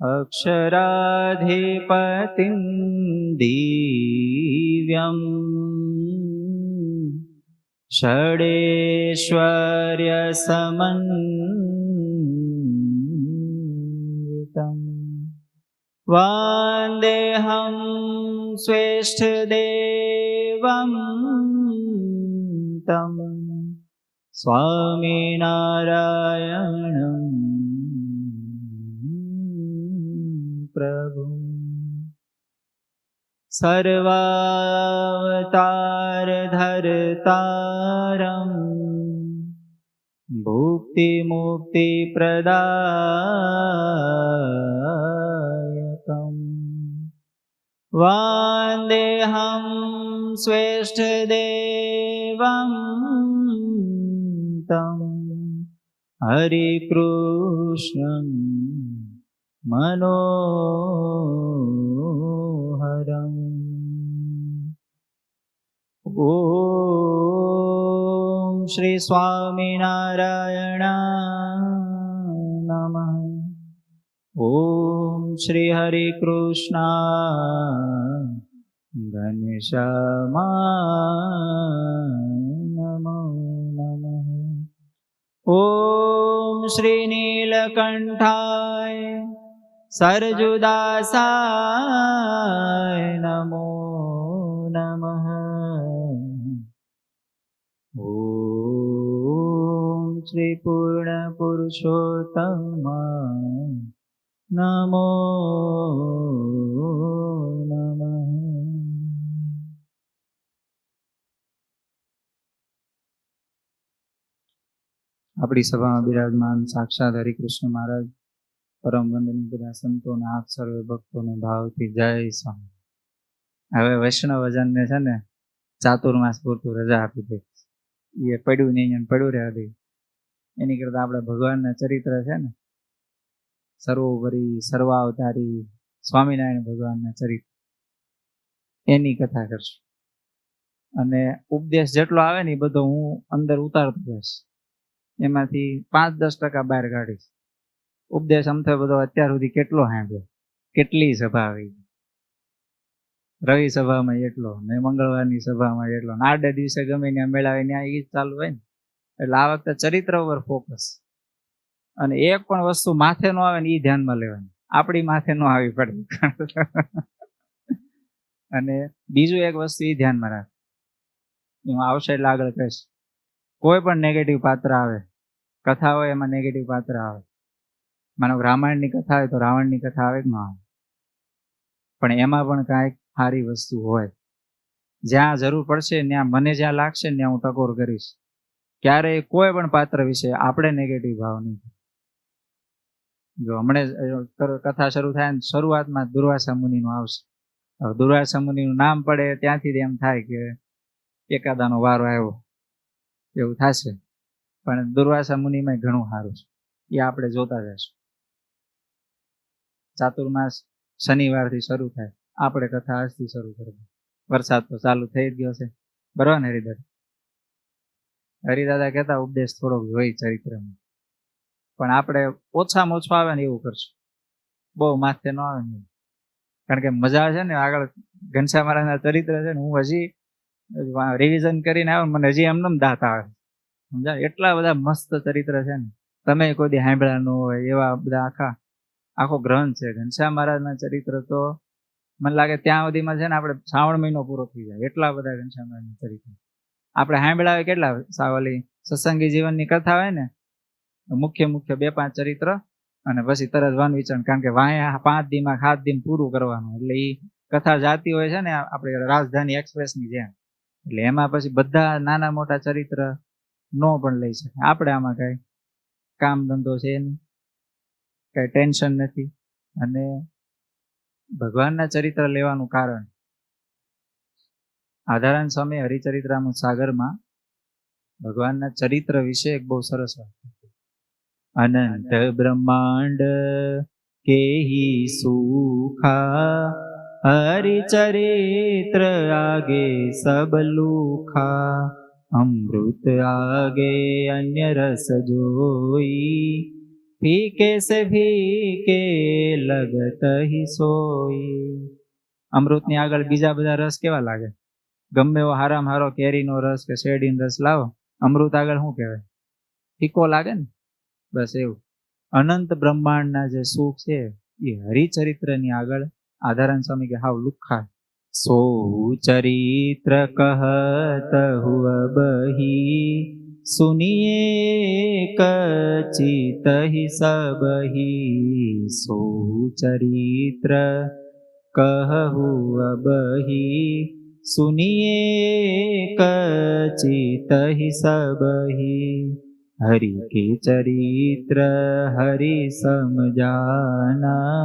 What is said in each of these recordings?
अक्षराधिपतिं दिव्यम् षडेश्वर्यसमन्वितम् वन्देऽहं श्रेष्ठदेवं तं स्वामिनारायणं प्रभुम्। सर्वावतारधर्तारं भुक्तिमुक्तिप्रदायकम् वन्देऽहं श्रेष्ठदेवं तं हरिकृष्णं मनोहरम्। ॐ श्री स्वामिनारायणाय नमः। ॐ श्री हरिकृष्णाय घनश्यामाय नमो नमः। ॐ श्री नीलकण्ठाय सरजुदासाय नमो नमः। ॐ श्री पूर्णपुरुषोत्तमाय नमो नमः। આપણી સભામાં બિરાજમાન સાક્ષાત હરિકૃષ્ણ મહારાજ, પરમ વંદનીય બધા સંતોને, આપ સર્વે ભક્તોને ભાવથી જય સ્વામી. હવે વૈષ્ણવજનને છે ને ચાતુર્માસ પૂરતું રજા આપી દે. એ પડ્યું નહીં પડ્યું રહેવા દે. એની કરતા આપણે ભગવાનના ચરિત્ર છે ને, સર્વોપરી સર્વાવતારી સ્વામિનારાયણ ભગવાનના ચરિત્ર, એની કથા કરશું. અને ઉપદેશ જેટલો આવે ને એ બધો હું અંદર ઉતારતો જઈશ. એમાંથી 5-10% બહાર કાઢીશ. ઉપદેશ અમથો બધો અત્યાર સુધી કેટલો સાંભળ્યો, કેટલી સભા આવી, રવિ સભામાં એટલો ને મંગળવારની સભામાં એટલો, આડે દિવસે ગમે ત્યાં મેળાવે ત્યાં એ જ ચાલુ હોય ને. એટલે આ વખતે ચરિત્ર ઉપર ફોકસ. અને એક પણ વસ્તુ માથે ન આવે ને એ ધ્યાનમાં લેવાની, આપણી માથે ન આવી પડે. અને બીજું એક વસ્તુ એ ધ્યાનમાં રાખ, હું આવશે એટલે આગળ કહીશ. કોઈ પણ નેગેટિવ પાત્ર આવે, કથા હોય એમાં નેગેટિવ પાત્ર આવે. માનો રામાયણની કથા હોય તો રાવણની કથા આવે કે ન આવે, પણ એમાં પણ કાંઈક સારી વસ્તુ હોય. જ્યાં જરૂર પડશે ત્યાં, મને જ્યાં લાગશે ને ત્યાં હું ટકોર કરીશ. ક્યારેય કોઈ પણ પાત્ર વિશે આપણે નેગેટિવ ભાવ નહીં. જો હમણે કથા શરૂ થાય ને શરૂઆતમાં દુર્વાસા મુનિનું આવશે. હવે દુર્વાસા મુનિનું નામ પડે ત્યાંથી જ એમ થાય કે એકાદાનો વારો આવ્યો એવું થશે. પણ દુર્વાસા મુનિમાં ઘણું સારું છે, એ આપણે જોતા જઈશું. ચાતુર્માસ શનિવારથી શરૂ થાય, આપણે કથા આજથી શરૂ કરવી. વરસાદ તો ચાલુ થઈ જ ગયો છે, બરોબર ને હરિદાદા? હરિદાદા કહેતા ઉપદેશ થોડોક જોઈ ચરિત્રમાં, પણ આપણે ઓછામાં ઓછું આવે ને એવું કરશું. બહુ માથે ન આવે ને, કારણ કે મજા છે ને. આગળ ઘનશ્યામ મહારાજના ચરિત્ર છે ને, હું હજી રિવિઝન કરીને આવ્યો, મને હજી એમને દાંત આવે. સમજાય? એટલા બધા મસ્ત ચરિત્ર છે ને, તમે કોઈ દી સાંભળ્યા ન હોય એવા બધા. આખો ગ્રંથ છે ઘનશ્યામ મહારાજના ચરિત્ર. તો મને લાગે ત્યાં સુધીમાં છે ને આપણે શ્રાવણ મહિનો પૂરો થઈ જાય, એટલા બધા ઘનશ્યામ મહારાજના ચરિત્ર આપણે સાંભળ્યા. કેટલા સાવલી સત્સંગી જીવનની કથા હોય ને, મુખ્ય 2-5 ચરિત્ર, અને પછી તરત વન વિચરણ. કારણ કે વાયા 5 દીમાં 7 દિન પૂરું કરવાનું, એટલે એ કથા જાતી હોય છે ને આપણે રાજધાની એક્સપ્રેસની જેમ. એટલે એમાં પછી બધા નાના મોટા ચરિત્ર નો પણ લઈ શકે. આપણે આમાં કઈ કામ ધંધો છે નહીં, કઈ ટેન્શન નથી. અને ભગવાનના ચરિત્ર લેવાનું કારણ, આધારાન સ્વામી હરિચરિત્રામૃત સાગરમાં ભગવાનના ચરિત્ર વિશે એક બહુ સરસ વાત. અનંત બ્રહ્માંડ કેહી સુખા, હરિચરિત્ર આગે સબ લુખા. અમૃત આગે અન્ય રસ જોઈ, ફીકે સે ફીકે લગત હી સોઈ. અમૃતની આગળ બીજા બધા રસ કેવા લાગે? ગમે એવો હારામાં હારો કેરીનો રસ કે શેરડીનો રસ લાવો, અમૃત આગળ શું કહેવાય? ફીકો લાગે ને. બસ એવું અનંત બ્રહ્માંડના જે સુખ છે એ હરિચરિત્રની આગળ આધારાન સ્વામી કે હાવ લુખ્ખા. સો ચરિત્ર કહત હુઅ બહી, સુનિએ કચિત હિ સબહી. સો ચરિત્ર કહુ અબહી, સુનિએ કચિત હિ સબહી. હરિ કે ચરિત્ર હરિ સમ જાના,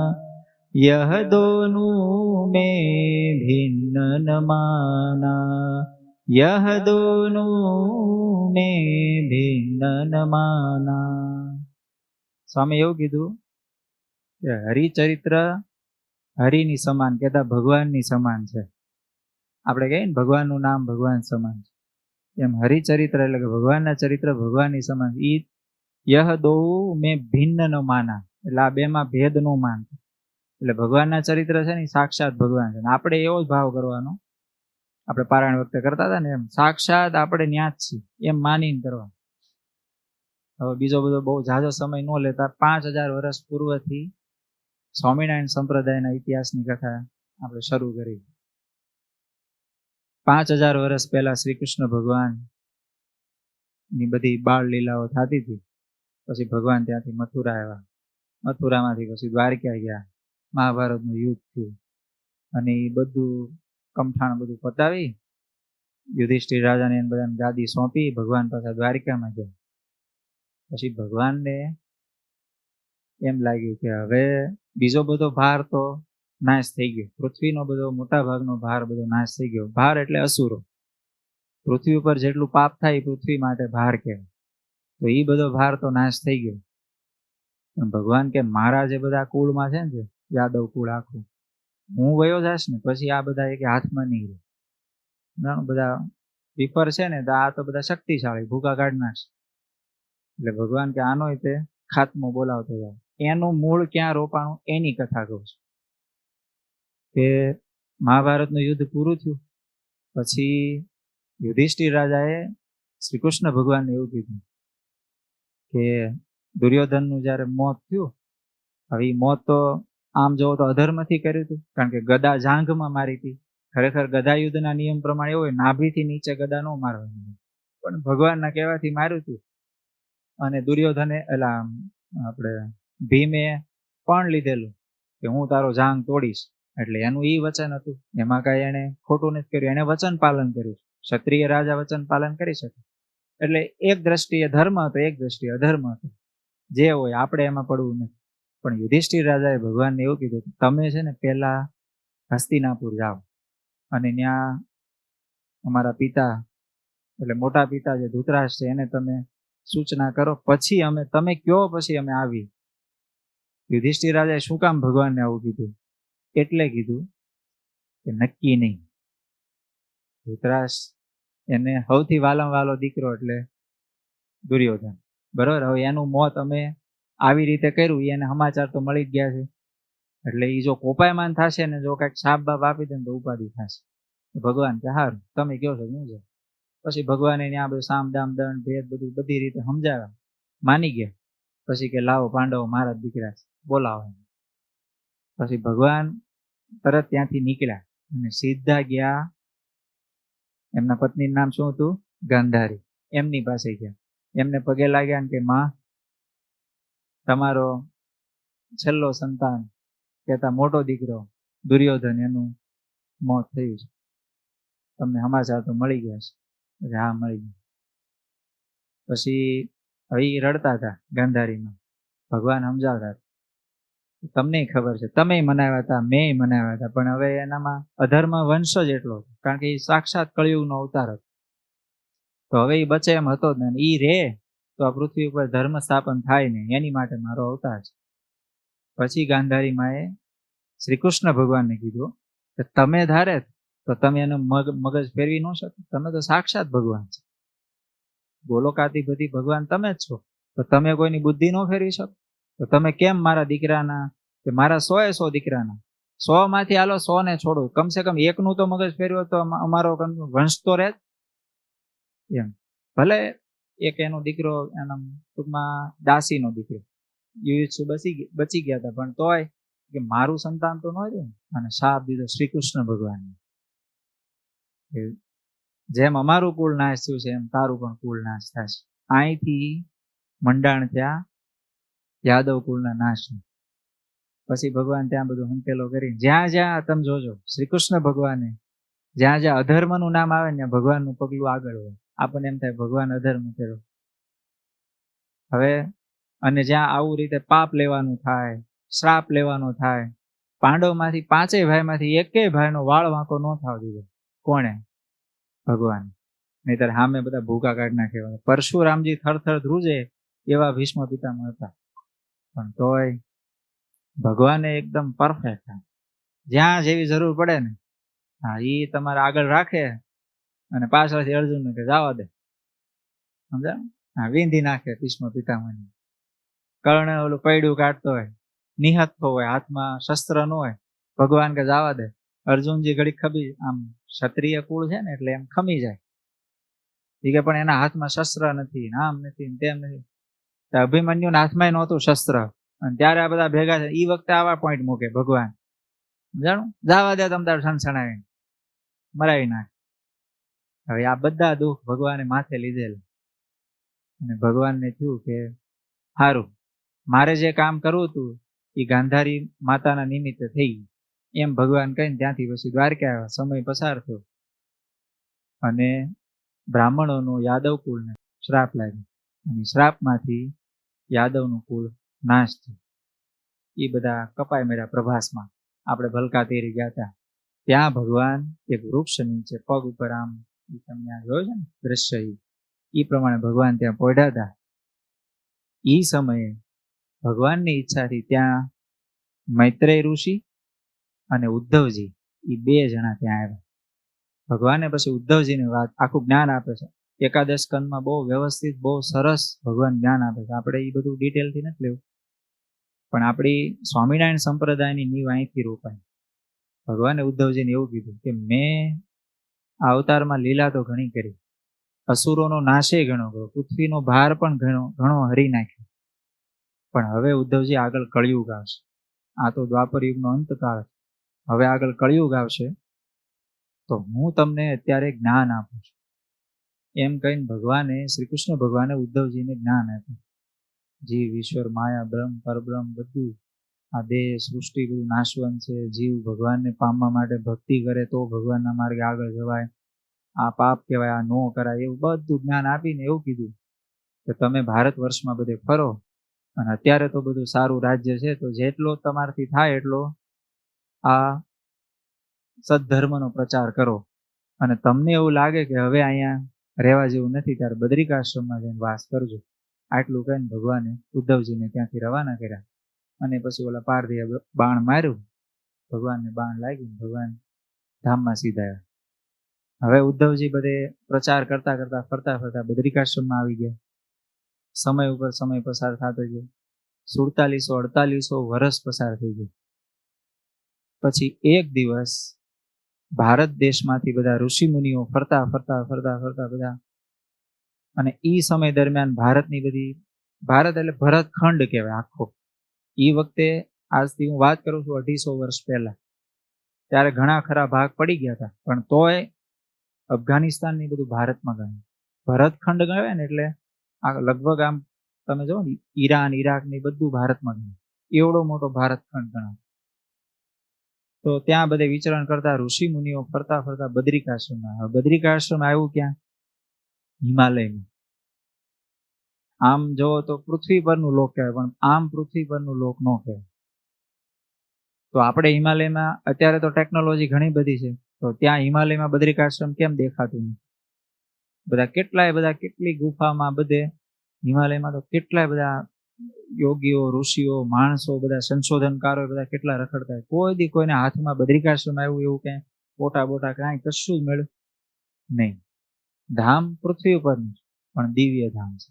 यह दोनों में भिन्न न माना, यह दोनों में भिन्न न माना. સ્વામી એવું કીધું કે હરિચરિત્ર હરિની સમાન, કહેતા ભગવાનની સમાન છે. આપણે કહીએ ને ભગવાનનું નામ ભગવાન સમાન છે, એમ હરિચરિત્ર એટલે કે ભગવાનના ચરિત્ર ભગવાનની સમાન. ઈ યહ દો મેં ભિન્ન ન માના, એટલે આ બેમાં ભેદ નો માનતા. એટલે ભગવાનના ચરિત્ર છે ને સાક્ષાત ભગવાન છે. આપણે એવો જ ભાવ કરવાનો, આપણે પારાયણ વખતે કરતા હતા ને એમ, સાક્ષાત આપણે ન્યા જ છીએ એમ માનીને કરવા. હવે બીજો બધો બહુ ઝાઝો સમય ન લેતા 5000 વર્ષ પૂર્વથી સ્વામિનારાયણ સંપ્રદાયના ઇતિહાસની કથા આપણે શરૂ કરી. 5000 વર્ષ પહેલા શ્રી કૃષ્ણ ભગવાન ની બધી બાળ લીલાઓ થતી હતી. પછી ભગવાન ત્યાંથી મથુરા આવ્યા, મથુરામાંથી પછી દ્વારકા ગયા, મહાભારતનું યુદ્ધ થયું, અને એ બધું કમઠાણ બધું પતાવી યુધિષ્ઠિર રાજાને બધાને ગાદી સોંપી ભગવાન પાછા દ્વારકામાં ગયા. પછી ભગવાનને એમ લાગ્યું કે હવે બીજો બધો ભાર તો નાશ થઈ ગયો, પૃથ્વીનો બધો મોટા ભાગનો ભાર બધો નાશ થઈ ગયો. ભાર એટલે અસુરો, પૃથ્વી ઉપર જેટલું પાપ થાય એ પૃથ્વી માટે ભાર કહેવાય. તો એ બધો ભાર તો નાશ થઈ ગયો. પણ ભગવાન કે મારા જે બધા કુળમાં છે ને, યાદવ કુળ આખું, હું વયો જાશ ને પછી આ બધા એક હાથમાં નહીં રહે. બધા વિફર છે ને, તો આ તો બધા શક્તિશાળી, ભૂકા કાઢ નાખશે. એટલે ભગવાન કે આનો તે ખાત્મો બોલાવતો જાવ. એનું મૂળ ક્યાં રોપાણું એની કથા કહું છું. કે મહાભારતનું યુદ્ધ પૂરું થયું પછી યુધિષ્ઠિર રાજાએ શ્રી કૃષ્ણ ભગવાનને એવું કીધું કે દુર્યોધનનું જ્યારે મોત થયું, હવે એ મોત તો આમ જોવો તો અધર્મથી કર્યું હતું, કારણ કે ગદા જાંઘમાં મારી હતી. ખરેખર ગદા યુદ્ધના નિયમ પ્રમાણે એવું હોય, નાભીથી નીચે ગદા ન મારવાની, પણ ભગવાનના કહેવાથી માર્યું હતું. અને દુર્યોધને એલા આપણે ભીમે પણ લીધેલું કે હું તારો જાંઘ તોડીશ, એટલે એનું એ વચન હતું. એમાં કાંઈ એને ખોટું નથી કર્યું, એને વચન પાલન કર્યું. ક્ષત્રિય રાજા વચન પાલન કરી શકે. એટલે એક દ્રષ્ટિએ ધર્મ હતો, એક દ્રષ્ટિએ અધર્મ હતો. જે હોય આપણે એમાં પડવું નથી. પણ યુધિષ્ઠિર રાજાએ ભગવાનને એવું કીધું કે તમે છે ને પહેલા હસ્તિનાપુર જાઓ, અને ત્યાં અમારા પિતા એટલે મોટા પિતા જે ધૃતરાષ્ટ્ર છે એને તમે સૂચના કરો, પછી તમે કયો પછી અમે આવી. યુધિષ્ઠિર રાજાએ શું કામ ભગવાનને આવું કીધું? એટલે કીધું કે નક્કી નહીં. ધૃતરાષ્ટ્ર એને સૌથી વાલામાં વાલો દીકરો એટલે દુર્યોધન, બરોબર. હવે એનું મોત અમે આવી રીતે કર્યું, એને સમાચાર તો મળી જ ગયા છે. એટલે એ જો કોપાયમાન થશે ને, જો કાંઈક સાપ બાપ આપી દે ને તો ઉપાધિ થશે. ભગવાન કે હારું તમે કહો છો હું છે. પછી ભગવાને ત્યાં બધું સામ દામ દંડ ભેદ બધું બધી રીતે સમજાવ્યા, માની ગયા. પછી કે લાવો પાંડવો મારા દીકરા છે, બોલાવો. પછી ભગવાન તરત ત્યાંથી નીકળ્યા અને સીધા ગયા, એમના પત્નીનું નામ શું હતું? ગાંધારી. એમની પાસે ગયા, એમને પગે લાગ્યા કે માં, તમારો છેલ્લો સંતાન કહેતા મોટો દીકરો દુર્યોધન એનું મોત થયું છે, તમને સમાચાર તો મળી ગયા છે? હા મળી ગયા. પછી હવે રડતા હતા ગાંધારીમાં, ભગવાન સમજાવતા તમને ખબર છે, તમે મનાવ્યા હતા, મેં મનાવ્યા હતા, પણ હવે એનામાં અધર્મ વંશ જ એટલો હતો, કારણ કે એ સાક્ષાત કળિયુગનો અવતાર હતો. તો હવે એ બચે એમ હતો જ ને, એ રે તો આ પૃથ્વી ઉપર ધર્મ સ્થાપન થાય ને, એની માટે મારો અવતાર છે. પછી ગાંધારી માએ શ્રી કૃષ્ણ ભગવાનને કીધું કે તમે ધારે તો તમે એનું મગજ ફેરવી ન શકો, તમે તો સાક્ષાત ભગવાન છો, ગોલોકાતી બધી ભગવાન તમે જ છો, તો તમે કોઈની બુદ્ધિ ન ફેરવી શકો? તો તમે કેમ મારા દીકરાના કે મારા 100 દીકરાના 100 માંથી હાલો 100 ને છોડું, કમસે કમ એકનું તો મગજ ફેરવ્યો તો અમારો વંશ તો રહે એમ. ભલે એક એનો દીકરો એના ટૂંકમાં દાસીનો દીકરો યુયુત્સુ બચી ગયા હતા, પણ તોય કે મારું સંતાન તો ન રહ્યું, અને શાપ દીધો શ્રી કૃષ્ણ ભગવાન. જેમ અમારું કુળ નાશ થયું છે એમ તારું પણ કુળ નાશ થશે. અહીંથી મંડાણ થયા યાદવ કુળના નાશ. પછી ભગવાન ત્યાં બધું હંકેલો કરી, જ્યાં જ્યાં તમે જોજો શ્રી કૃષ્ણ ભગવાને જ્યાં જ્યાં અધર્મનું નામ આવે ને ભગવાનનું પગલું આગળ હોય. આપણને એમ થાય ભગવાન અધર્મ કર્યો. હવે અને જ્યાં આવું રીતે પાપ લેવાનું થાય, શ્રાપ લેવાનો થાય, પાંડવમાંથી 5 ભાઈમાંથી એકેય ભાઈનો વાળ વાંકો ન થવા દીધો. કોણે? ભગવાન. નહીતર સામે બધા ભૂકા કાઢ નાખે. પરશુરામજી થરથર ધ્રુજે એવા ભીષ્મ પિતામહ હતા, પણ તોય ભગવાને એકદમ પરફેક્ટ. જ્યાં જેવી જરૂર પડે ને હા એ તમારે આગળ રાખે, અને પાછળથી અર્જુનને કે જવા દે. સમજા? હા, વીંધી નાખે ભીષ્મ પિતામહને. કર્ણ ઓલું પૈડું કાઢતો હોય, નિહત્થો હોય, હાથમાં શસ્ત્ર ન હોય, ભગવાન કે જવા દે. અર્જુનજી ઘડી ખબી, આમ ક્ષત્રિય કુળ છે ને એટલે એમ ખમી જાય. એ કે પણ એના હાથમાં શસ્ત્ર નથી, આમ નથી, તેમ નથી. અભિમન્યુના હાથમાં નહોતું શસ્ત્ર, અને ત્યારે આ બધા ભેગા છે. એ વખતે આવા પોઈન્ટ મૂકે ભગવાન, જાણું જવા દે તમ તાર સનસણાવી મરાવી નાખ. હવે આ બધા દુઃખ ભગવાને માથે લીધેલ, અને ભગવાનને થયું કે સારું, મારે જે કામ કરવું હતું એ ગાંધારી માતાના નિમિત્તે થઈ ગયું. એમ ભગવાન કહીને ત્યાંથી પછી દ્વારકા આવ્યા. સમય પસાર થયો અને બ્રાહ્મણોનો યાદવ કુળને શ્રાપ લાગ્યો, અને શ્રાપમાંથી યાદવનું કુળ નાશ થયું. એ બધા કપાઈ મળ્યા પ્રભાસમાં. આપણે ભલકા તેરી ગયા હતા ત્યાં ભગવાન એક વૃક્ષ નીચે પગ ઉપર આમ તમને જોયો છે ને દ્રશ્ય, એ પ્રમાણે ભગવાન ત્યાં પહોંચ્યા હતા. એ સમયે ભગવાનની ઈચ્છાથી ત્યાં મૈત્રેય ઋષિ અને ઉદ્ધવજી એ 2 જણા ત્યાં આવ્યા. ભગવાને પછી ઉદ્ધવજીને વાત આખું જ્ઞાન આપે છે. એકાદશ સ્કંદમાં બહુ વ્યવસ્થિત, બહુ સરસ ભગવાન જ્ઞાન આપે છે. આપણે એ બધું ડિટેલથી નથી લેવું, પણ આપણી સ્વામિનારાયણ સંપ્રદાયની નીવ અહીંથી રોપાય. ભગવાને ઉદ્ધવજીને એવું કીધું કે મેં આ અવતારમાં લીલા તો ઘણી કરી, અસુરોનો નાશે ઘણો કર્યો, પૃથ્વીનો ભાર પણ ઘણો હરી નાખ્યો, પણ હવે ઉદ્ધવજી આગળ કળિયુગ આવશે. આ તો દ્વાપર યુગનો અંતકાળ, હવે આગળ કળિયુગ આવશે, તો હું તમને અત્યારે જ્ઞાન આપું છું. એમ કહીને ભગવાને શ્રી કૃષ્ણ ભગવાને ઉદ્ધવજીને જ્ઞાન આપ્યું. જીવ, ઈશ્વર, માયા, બ્રહ્મ, પરબ્રહ્મ બધું, આ દેહ સૃષ્ટિ બધું નાશવંત છે. જીવ ભગવાનને પામવા માટે ભક્તિ કરે તો ભગવાનના માર્ગે આગળ જવાય. આ પાપ કહેવાય, આ નો કરાય, એવું બધું જ્ઞાન આપીને એવું કીધું કે તમે ભારત વર્ષમાં બધે ફરો, અને અત્યારે તો બધું સારું રાજ્ય છે, તો જેટલો તમારાથી થાય એટલો આ સદ્ધર્મનો પ્રચાર કરો. અને તમને એવું લાગે કે હવે અહીંયા રહેવા જેવું નથી, ત્યારે બદ્રિકાશ્રમમાં જઈને વાસ કરજો. આટલું કહીને ભગવાને ઉદ્ધવજીને ત્યાંથી રવાના કર્યા. અને પછી ઓલા પારધીએ બાણ માર્યું, ભગવાનને બાણ લાગ્યું, ભગવાન ધામમાં સીધા આવ્યા. હવે ઉદ્ધવજી બધે પ્રચાર કરતા કરતા ફરતા ફરતા બદ્રિકાશ્રમમાં આવી ગયા. સમય ઉપર સમય પસાર થતો ગયો. 4748 વર્ષ પસાર થઈ ગયા. પછી એક દિવસ ભારત દેશમાંથી બધા ઋષિ મુનિઓ ફરતા ફરતા ફરતા ફરતા બધા, અને એ સમય દરમિયાન ભારતની બધી, ભારત એટલે ભરતખંડ કહેવાય આખો. એ વખતે આજથી હું વાત કરું છું 250 વર્ષ પહેલા, ત્યારે ઘણા ખરા ભાગ પડી ગયા હતા, પણ તોય અફઘાનિસ્તાન ની બધું ભારતમાં ગયું. ભરતખંડ ગયો ને એટલે આ લગભગ આમ તમે જો ને ઈરાન, ઈરાક ની બધું ભારતમાં ગયું. એવડો મોટો ભારતખંડ ગણાય. તો ત્યાં બધે વિચરણ કરતા ઋષિ મુનિઓ ફરતા ફરતા બદ્રિકાશ્રમમાં આવ્યા. બદ્રિકાશ્રમ આવ્યું ક્યાં? હિમાલયમાં. આમ જોવો તો પૃથ્વી પરનું લોક કહેવાય, પણ આમ પૃથ્વી પરનું લોક ન કહેવાય. તો આપણે હિમાલયમાં અત્યારે તો ટેકનોલોજી ઘણી બધી છે, તો ત્યાં હિમાલયમાં બદ્રિકાશ્રમ કેમ દેખાતું નથી? બધા કેટલી ગુફામાં બધે હિમાલયમાં તો કેટલાય બધા યોગીઓ, ઋષિઓ, માણસો, બધા સંશોધનકારો બધા કેટલા રખડતા. કોઈ દી કોઈને હાથમાં બદ્રિકાશ્રમ આવ્યું એવું ક્યાંય ફોટા બોટા કાંઈ કશું જ મળ્યું નહીં. ધામ પૃથ્વી ઉપરનું પણ દિવ્ય ધામ છે.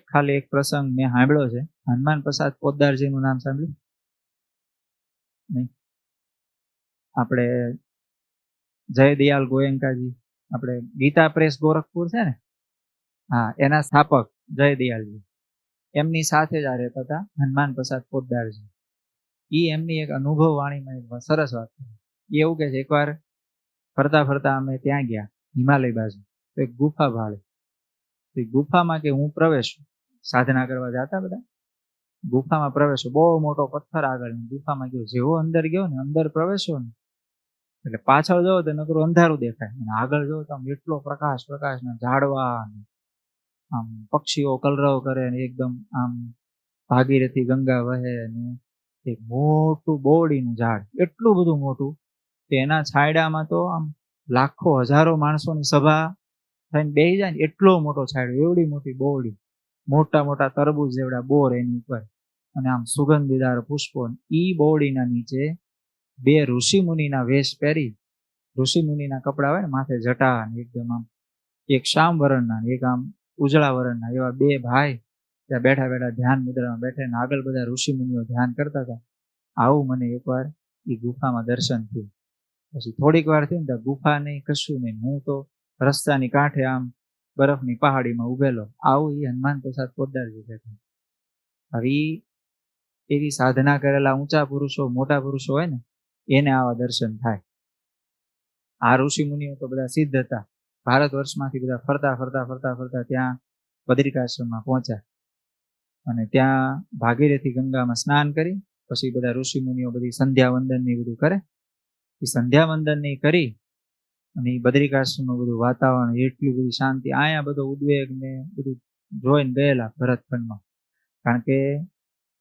ખાલી એક પ્રસંગ મેં સાંભળ્યો છે. હનુમાન પ્રસાદ પોદ્દારજીનું નામ સાંભળ્યું? નહીં. આપણે જયદયાલ ગોયંકાજી, આપણે ગીતા પ્રેસ ગોરખપુર છે ને, હા, એના સ્થાપક જયદયાલજી, એમની સાથે જ આ રહેતા હતા હનુમાન પ્રસાદ પોદ્દારજી. એ એમની એક અનુભવ વાણીમાં એક સરસ વાત કરી. એ એવું કે છે, એકવાર ફરતા ફરતા અમે ત્યાં ગયા હિમાલય બાજુ, તો એક ગુફા ભાળે. તો એ ગુફામાં કે હું પ્રવેશું, સાધના કરવા જતા બધા, ગુફામાં પ્રવેશો, બહુ મોટો પથ્થર આગળ ગુફામાં ગયો. જેવો અંદર ગયો ને, અંદર પ્રવેશો ને, એટલે પાછળ જવો તો નકરું અંધારું દેખાય, અને આગળ જવો તો આમ એટલો પ્રકાશ ને ઝાડવા, આમ પક્ષીઓ કલરવ કરે ને એકદમ આમ ભાગીરથી ગંગા વહે, ને એક મોટું બોરડીનું ઝાડ, એટલું બધું મોટું કે એના છાંયડામાં તો આમ લાખો હજારો માણસોની સભા થઈને બેસી જાય ને, એટલો મોટો છાંયડો, એવડી મોટી બોરડી, મોટા મોટા તરબૂચ જેવડા બોર એની ઉપર, અને આમ સુગંધીદાર પુષ્પો. ઈ બોરડીના નીચે બે ઋષિ મુનિના વેશ પહેરી, ઋષિ મુનિના કપડા હોય ને, માથે જટા ને એકદમ આમ, એક શ્યામ વર્ણના એક આમ ઉજળા વર્ણના, એવા બે ભાઈ ત્યાં બેઠા બેઠા ધ્યાન મુદ્રામાં બેઠા, ને આગળ બધા ઋષિ મુનિઓ ધ્યાન કરતા હતા. આવું મને એકવાર એ ગુફામાં દર્શન થયું. પછી થોડીક વાર થયું ને, ગુફા નહીં, કશું નહીં, હું તો રસ્તાની કાંઠે આમ બરફની પહાડીમાં ઉભેલો. આવું એ હનુમાન પ્રસાદ પોદ્દારજી કહેતા. હવે એવી સાધના કરેલા ઊંચા પુરુષો, મોટા પુરુષો હોય ને, એને આવા દર્શન થાય. આ ઋષિ મુનિઓ તો બધા સિદ્ધ હતા. ભારત વર્ષમાંથી બધા ફરતા ફરતા ફરતા ફરતા ત્યાં બદ્રિકાશ્રમમાં પહોંચ્યા, અને ત્યાં ભાગીરથી ગંગામાં સ્નાન કરી પછી બધા ઋષિ મુનિઓ બધી સંધ્યા વંદન ને બધું કરે. એ સંધ્યા વંદન ની કરી અને એ બદ્રિકાશ્રમનું બધું વાતાવરણ, એટલી બધી શાંતિ, અહીંયા બધો ઉદ્વેગ ને બધું જોઈને ગયેલા ભરતખંડમાં. કારણ કે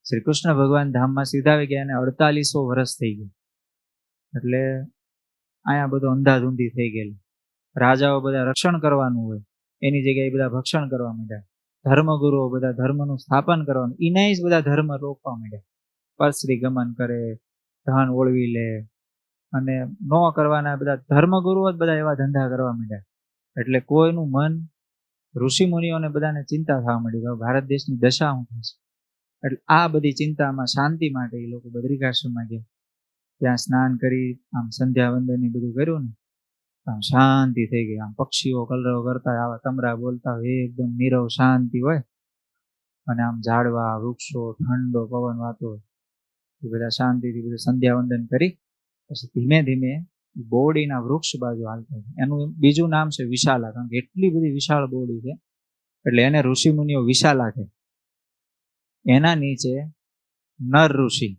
શ્રી કૃષ્ણ ભગવાન ધામમાં સીધાવી ગયા અને 4800 વર્ષ થઈ ગયા, એટલે અહીંયા બધો અંધાધૂંધી થઈ ગયેલી. રાજાઓ બધા રક્ષણ કરવાનું હોય, એની જગ્યાએ બધા ભક્ષણ કરવા માંડ્યા. ધર્મગુરુઓ બધા ધર્મનું સ્થાપન કરવાનું, એને જ બધા ધર્મ રોકવા માંડ્યા. પરશ્રી ગમન કરે, ધન ઓળવી લે, અને ન કરવાના બધા ધર્મગુરુઓ જ બધા એવા ધંધા કરવા માંડ્યા. એટલે કોઈનું મન, ઋષિ મુનિઓને બધાને ચિંતા થવા માંડી કે ભારત દેશની દશા શું થશે. એટલે આ બધી ચિંતામાં શાંતિ માટે એ લોકો બદ્રિકાશ્રમમાં ગયા. ત્યાં સ્નાન કરી આમ સંધ્યા વંદન ને બધું કર્યું ને, આમ શાંતિ થઈ ગઈ. આમ પક્ષીઓ કલરવ કરતા, આવા તમરા બોલતા હોય, એકદમ નીરવ શાંતિ હોય, અને આમ ઝાડવા, વૃક્ષો, ઠંડો પવન વાતો હોય. એ બધા શાંતિથી બધું સંધ્યા વંદન કરી પછી ધીમે ધીમે બોરડીના વૃક્ષ બાજુ હાલતા. એનું બીજું નામ છે વિશાલા, કારણ કે એટલી બધી વિશાળ બોરડી છે, એટલે એને ઋષિ મુનિઓ વિશાલા કહે. એના નીચે નર ઋષિ,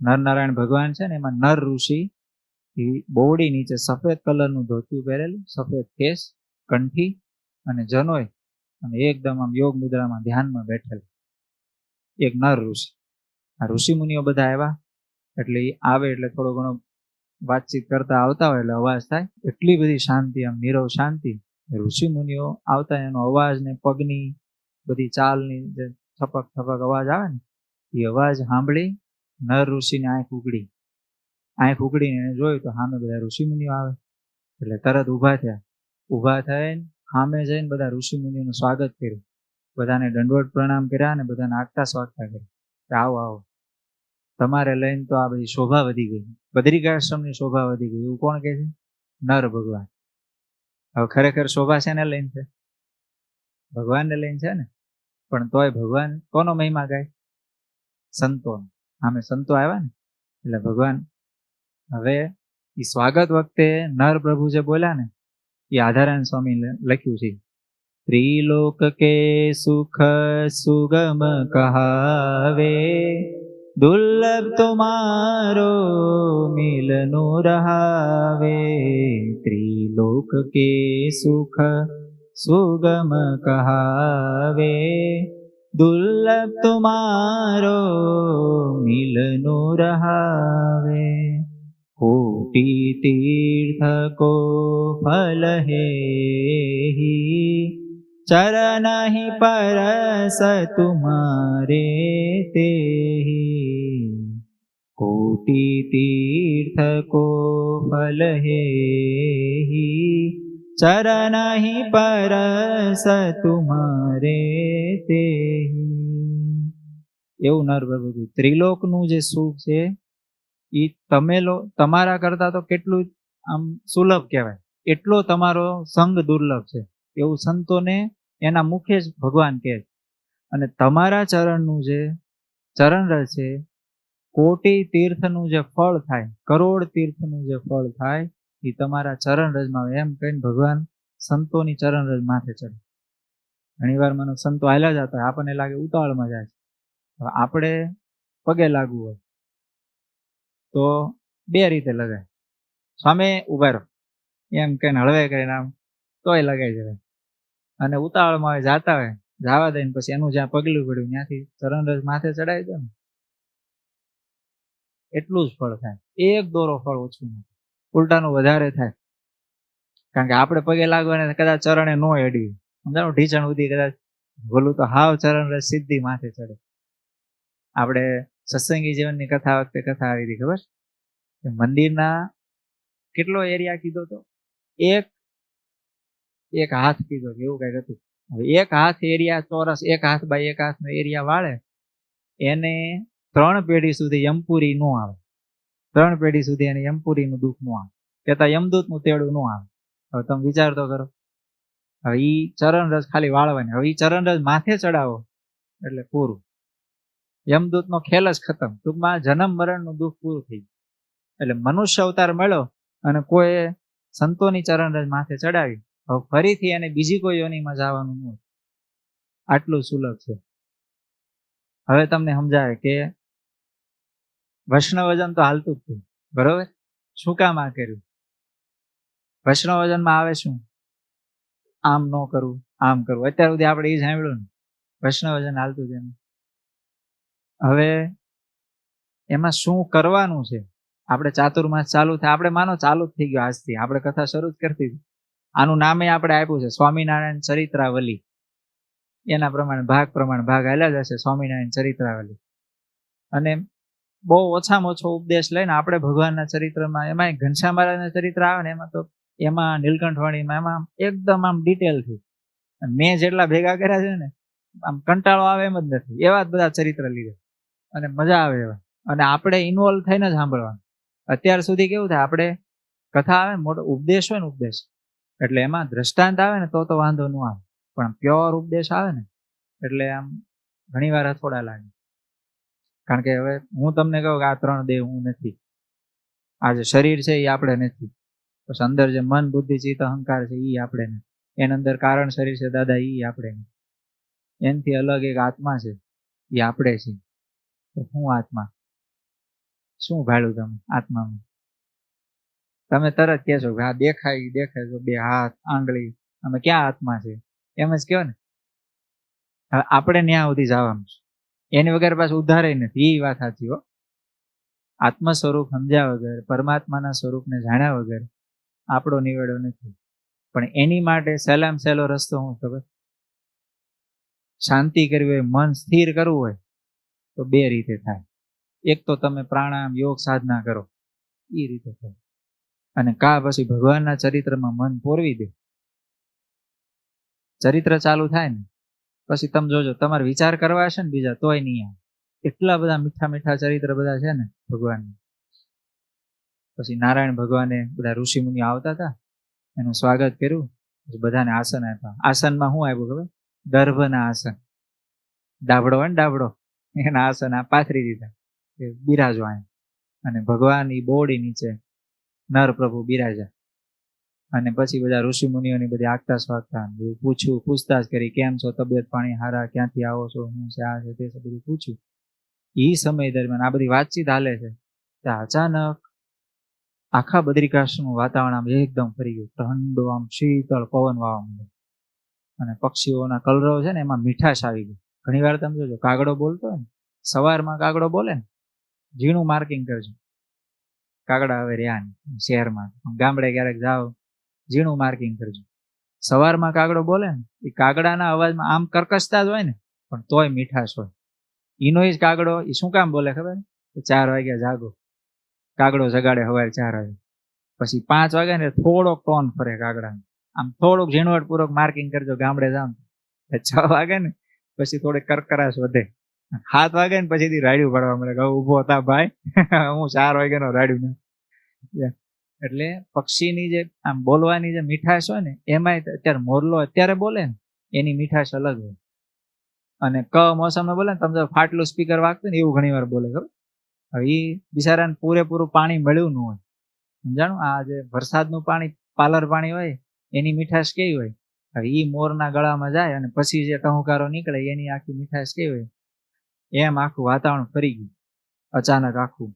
નરનારાયણ ભગવાન છે ને, એમાં નર ઋષિ એ બોરડી નીચે સફેદ કલરનું ધોતિયું પહેરેલું, સફેદ કેસ, કંઠી અને જનોય, અને એકદમ આમ યોગ મુદ્રામાં ધ્યાનમાં બેઠેલું એક નર ઋષિ. આ ઋષિ મુનિઓ બધા આવ્યા, એટલે એ આવે એટલે થોડો ઘણો વાતચીત કરતા આવતા હોય એટલે અવાજ થાય. એટલી બધી શાંતિ, આમ નીરવ શાંતિ. ઋષિ મુનિઓ આવતા એનો અવાજ ને પગની બધી ચાલની જે થપક થપક અવાજ આવે ને, એ અવાજ સાંભળી નર ઋષિની આંખ ઉગડી. આંખ ઉગડીને એને જોયું તો સામે બધા ઋષિ મુનિઓ આવે, એટલે તરત ઊભા થયા. ઊભા થઈને સામે જઈને બધા ઋષિ મુનિઓનું સ્વાગત કર્યું, બધાને દંડવત પ્રણામ કર્યા, અને બધાને આગતા સ્વાગતા કર્યા કે આવો આવો, તમારે લઈને તો આ બધી શોભા વધી ગઈ, બદ્રિકાશ્રમની શોભા વધી ગઈ. એવું કોણ કહે છે? નર ભગવાન. હવે ખરેખર શોભા છે ને લઈને છે? ભગવાનને લઈને છે ને, પણ તોય ભગવાન કોનો મહિમા ગાય? સંતો. આમે સંતો આવ્યા ને એટલે ભગવાન. હવે એ સ્વાગત વખતે નર પ્રભુ જે બોલ્યા ને, એ આધારાયણ સ્વામી લખ્યું છે. ત્રિલોક કે સુખ સુગમ કહાવે, દુર્લભ તુમારો મિલનો રહાવે. ત્રિલોક કે સુખ સુગમ કહાવે, દુર્લભ તુમારો મિલનો રહાવે. कोटि तीर्थ को फल है ही, चरण ही परस तुम्हारे ते ही. कोटि तीर्थ को फल है ही, चरण ही परस तुम्हारे ते ही. એવું નર પ્રભુ ત્રિલોકનું જે સુખ છે એ તમારા કરતા તો કેટલું આમ સુલભ કહેવાય, એટલો તમારો સંગ દુર્લભ છે. એવું સંતોને એના મુખે જ ભગવાન કહે છે. અને તમારા ચરણનું જે ચરણ રજ છે, કોટી તીર્થનું જે ફળ થાય, કરોડ તીર્થનું જે ફળ થાય, એ તમારા ચરણ રજમાં આવે. એમ કહીને ભગવાન સંતોની ચરણ રજ માથે ચડે. ઘણી વાર મને સંતો હાલ્યા જતા હોય, આપણને લાગે ઉતાવળમાં જાય છે. આપણે પગે લાગવું હોય તો બે રીતે લગાય. સામે ઉભા રહો એમ કહીને હળવે કરીને આમ તોય લગાઈ જવાય. અને ઉતાવળમાં હોય જાતા હોય, જવા દઈને પછી એનું જ્યાં પગલું પડ્યું ત્યાંથી ચરણ રજ માથે ચડાવી દો ને, એટલું જ ફળ થાય. એક દોરો ફળ ઓછું નથી, ઉલટાનું વધારે થાય. કારણ કે આપણે પગે લાગવાને કદાચ ચરણે નો એડી, સમજાણું, ઢીચણ સુધી કદાચ બોલું તો હાવ ચરણ રજ સીધી માથે ચડે. આપણે સત્સંગી જીવનની કથા વખતે કથા આવી હતી, ખબર કે મંદિરના કેટલો એરિયા કીધો તો, એક હાથ કીધો, એવું કઈક હતું. હવે એક હાથ એરિયા ચોરસ, એક હાથ બાય એક હાથ નો એરિયા વાળે, એને 3 પેઢી સુધી યમપુરી નો આવે. 3 પેઢી સુધી એને યમપુરીનું દુઃખ નો આવે, કેતા યમદૂતનું તેડું નો આવે. હવે તમે વિચાર તો કરો. હવે ઈ ચરણ રજ ખાલી વાળવાની, હવે ઈ ચરણ રજ માથે ચડાવો એટલે પૂરું, યમદૂતનો ખેલ જ ખતમ. ટૂંકમાં જન્મ મરણનું દુઃખ પૂરું થઈ ગયું. એટલે મનુષ્ય અવતાર મળ્યો અને કોઈ સંતોની ચરણ રજ માથે ચડાવી, હવે ફરીથી એને બીજી કોઈ યોનિમાં જવાનું ન. આટલું સુલભ છે. હવે તમને સમજાય કે વૈષ્ણવજન તો હાલતું જ હતું, બરોબર? શું કામ આ કર્યું? વૈષ્ણવજનમાં આવે શું? આમ ન કરવું, આમ કરવું. અત્યાર સુધી આપણે એ સાંભળ્યું ને, વૈષ્ણવજન હાલતું જ. હવે એમાં શું કરવાનું છે? આપણે ચાતુર્માસ ચાલુ થાય, આપણે માનો ચાલુ જ થઈ ગયો આજથી, આપણે કથા શરૂ જ કરતી હતી. આનું નામે આપણે આપ્યું છે સ્વામિનારાયણ ચરિત્રાવલી. એના પ્રમાણે ભાગ હાલ્યા જશે, સ્વામિનારાયણ ચરિત્રાવલી. અને બહુ ઓછામાં ઓછો ઉપદેશ લઈને આપણે ભગવાનના ચરિત્રમાં, એમાં ઘનશ્યામ મહારાજના ચરિત્ર આવે ને, એમાં તો એમાં નીલકંઠવાણીમાં એમાં એકદમ આમ ડિટેલથી, મેં જેટલા ભેગા કર્યા છે ને, આમ કંટાળો આવે એમ જ નથી, એવા જ બધા ચરિત્ર લીધા અને મજા આવે એવા. અને આપણે ઇન્વોલ્વ થઈને જ સાંભળવાનું. અત્યાર સુધી કેવું થાય, આપણે કથા આવે મોટો ઉપદેશ હોય ને, ઉપદેશ એટલે એમાં દ્રષ્ટાંત આવે ને તો વાંધો ન આવે, પણ પ્યોર ઉપદેશ આવે ને એટલે આમ ઘણી વાર થોડા લાગે. કારણ કે હવે હું તમને કહું કે આ 3 દેહ હું નથી, આ જે શરીર છે એ આપણે નથી, પછી અંદર જે મન બુદ્ધિ ચિત્ત અહંકાર છે એ આપણે નથી, એની અંદર કારણ શરીર છે દાદા એ આપણે નથી, એનાથી અલગ એક આત્મા છે એ આપણે છે. તો હું આત્મા શું ભાડું તમે આત્મામાં? તમે તરત કહેશો કે આ દેખાય જો 2 હાથ આંગળી, અમે ક્યાં આત્મા છે? એમ જ કહો ને. હવે આપણે ન્યા સુધી જવાનું છે, એની વગર પાછું ઉદ્ધારે નથી. એ વાત સાચી હો. આત્મ સ્વરૂપ સમજ્યા વગર, પરમાત્માના સ્વરૂપને જાણ્યા વગર આપણો નિવેડો નથી. પણ એની માટે સહેલામાં સહેલો રસ્તો શું ખબર? શાંતિ કરવી હોય, મન સ્થિર કરવું હોય તો 2 રીતે થાય. એક તો તમે પ્રાણાયામ યોગ સાધના કરો, એ રીતે થાય. અને પછી ભગવાનના ચરિત્રમાં મન પોરવી દે. ચરિત્ર ચાલુ થાય ને પછી તમે જોજો, તમારે વિચાર કરવા હશે ને બીજા તોય નહીં આવે. એટલા બધા મીઠા મીઠા ચરિત્ર બધા છે ને ભગવાન. પછી નારાયણ ભગવાને બધા ઋષિ મુનિ આવતા હતા, એનું સ્વાગત કર્યું, બધાને આસન આપ્યા. આસનમાં શું આપ્યું ખબર? દર્ભના આસન. ડાબડો હોય ને, ડાબડો, એના આસન પાથરી દીધા, બિરાજો આય. અને ભગવાન એ બોડી નીચે નર પ્રભુ બિરાજા. અને પછી બધા ઋષિ મુનિઓની બધી આગતા સ્વાગતા પૂછતાછ કરી, કેમ છો, તબિયત પાણી હારા, ક્યાંથી આવો છો, શું છે, આ છે તે છે, બધું પૂછ્યું. એ સમય દરમિયાન આ બધી વાતચીત હાલે છે ત્યાં અચાનક આખા બદ્રિકાશ્રમનું વાતાવરણ આમ એકદમ ફરી ગયું. ઠંડો આમ શીતળ પવન વાવા માંડ્યો અને પક્ષીઓના કલરવ છે ને એમાં મીઠાશ આવી ગઈ. ઘણી વાર તમે જોજો કાગડો બોલતો હોય ને, સવારમાં કાગડો બોલે ને, ઝીણું માર્કિંગ કરજો. કાગડા હવે રહ્યા ને શહેરમાં, ગામડે ક્યારેક જાઓ ઝીણું માર્કિંગ કરજો. સવારમાં કાગડો બોલે ને, એ કાગડાના અવાજમાં આમ કર્કશતા જ હોય ને, પણ તોય મીઠાશ હોય. ઈનો જ કાગડો એ શું કામ બોલે ખબર? 4 વાગ્યા જાગો, કાગડો જગાડે સવારે 4 વાગે. પછી 5 વાગે ને થોડોક ટોન ફરે કાગડા, આમ થોડુંક ઝીણવટપૂર્વક માર્કિંગ કરજો. ગામડે જાવ 6 વાગે ને પછી થોડીક કરકરાશ વધે, 7 વાગે ને પછી રાડ્યું પડવા મળે, કહું ઊભો હતા ભાઈ. હું 4 વાગ્યાનો રાડ્યું ને. એટલે પક્ષીની જે આમ બોલવાની જે મીઠાશ હોય ને, એમાંય અત્યારે મોરલો અત્યારે બોલે ને એની મીઠાશ અલગ હોય. અને મોસમમાં બોલે ને, તમે ફાટલું સ્પીકર વાગતું ને એવું ઘણી વાર બોલે, ખબર. હવે એ બિચારાને પૂરેપૂરું પાણી મળ્યું ન હોય, સમજાણું. આ જે વરસાદનું પાણી, પાલર પાણી હોય, એની મીઠાશ કેવી હોય. હવે ઈ મોરના ગળામાં જાય અને પછી જે ટહુકારો નીકળે એની આખી મીઠાશ કેવી હોય. એમ આખું વાતાવરણ ફરી ગયું અચાનક આખું.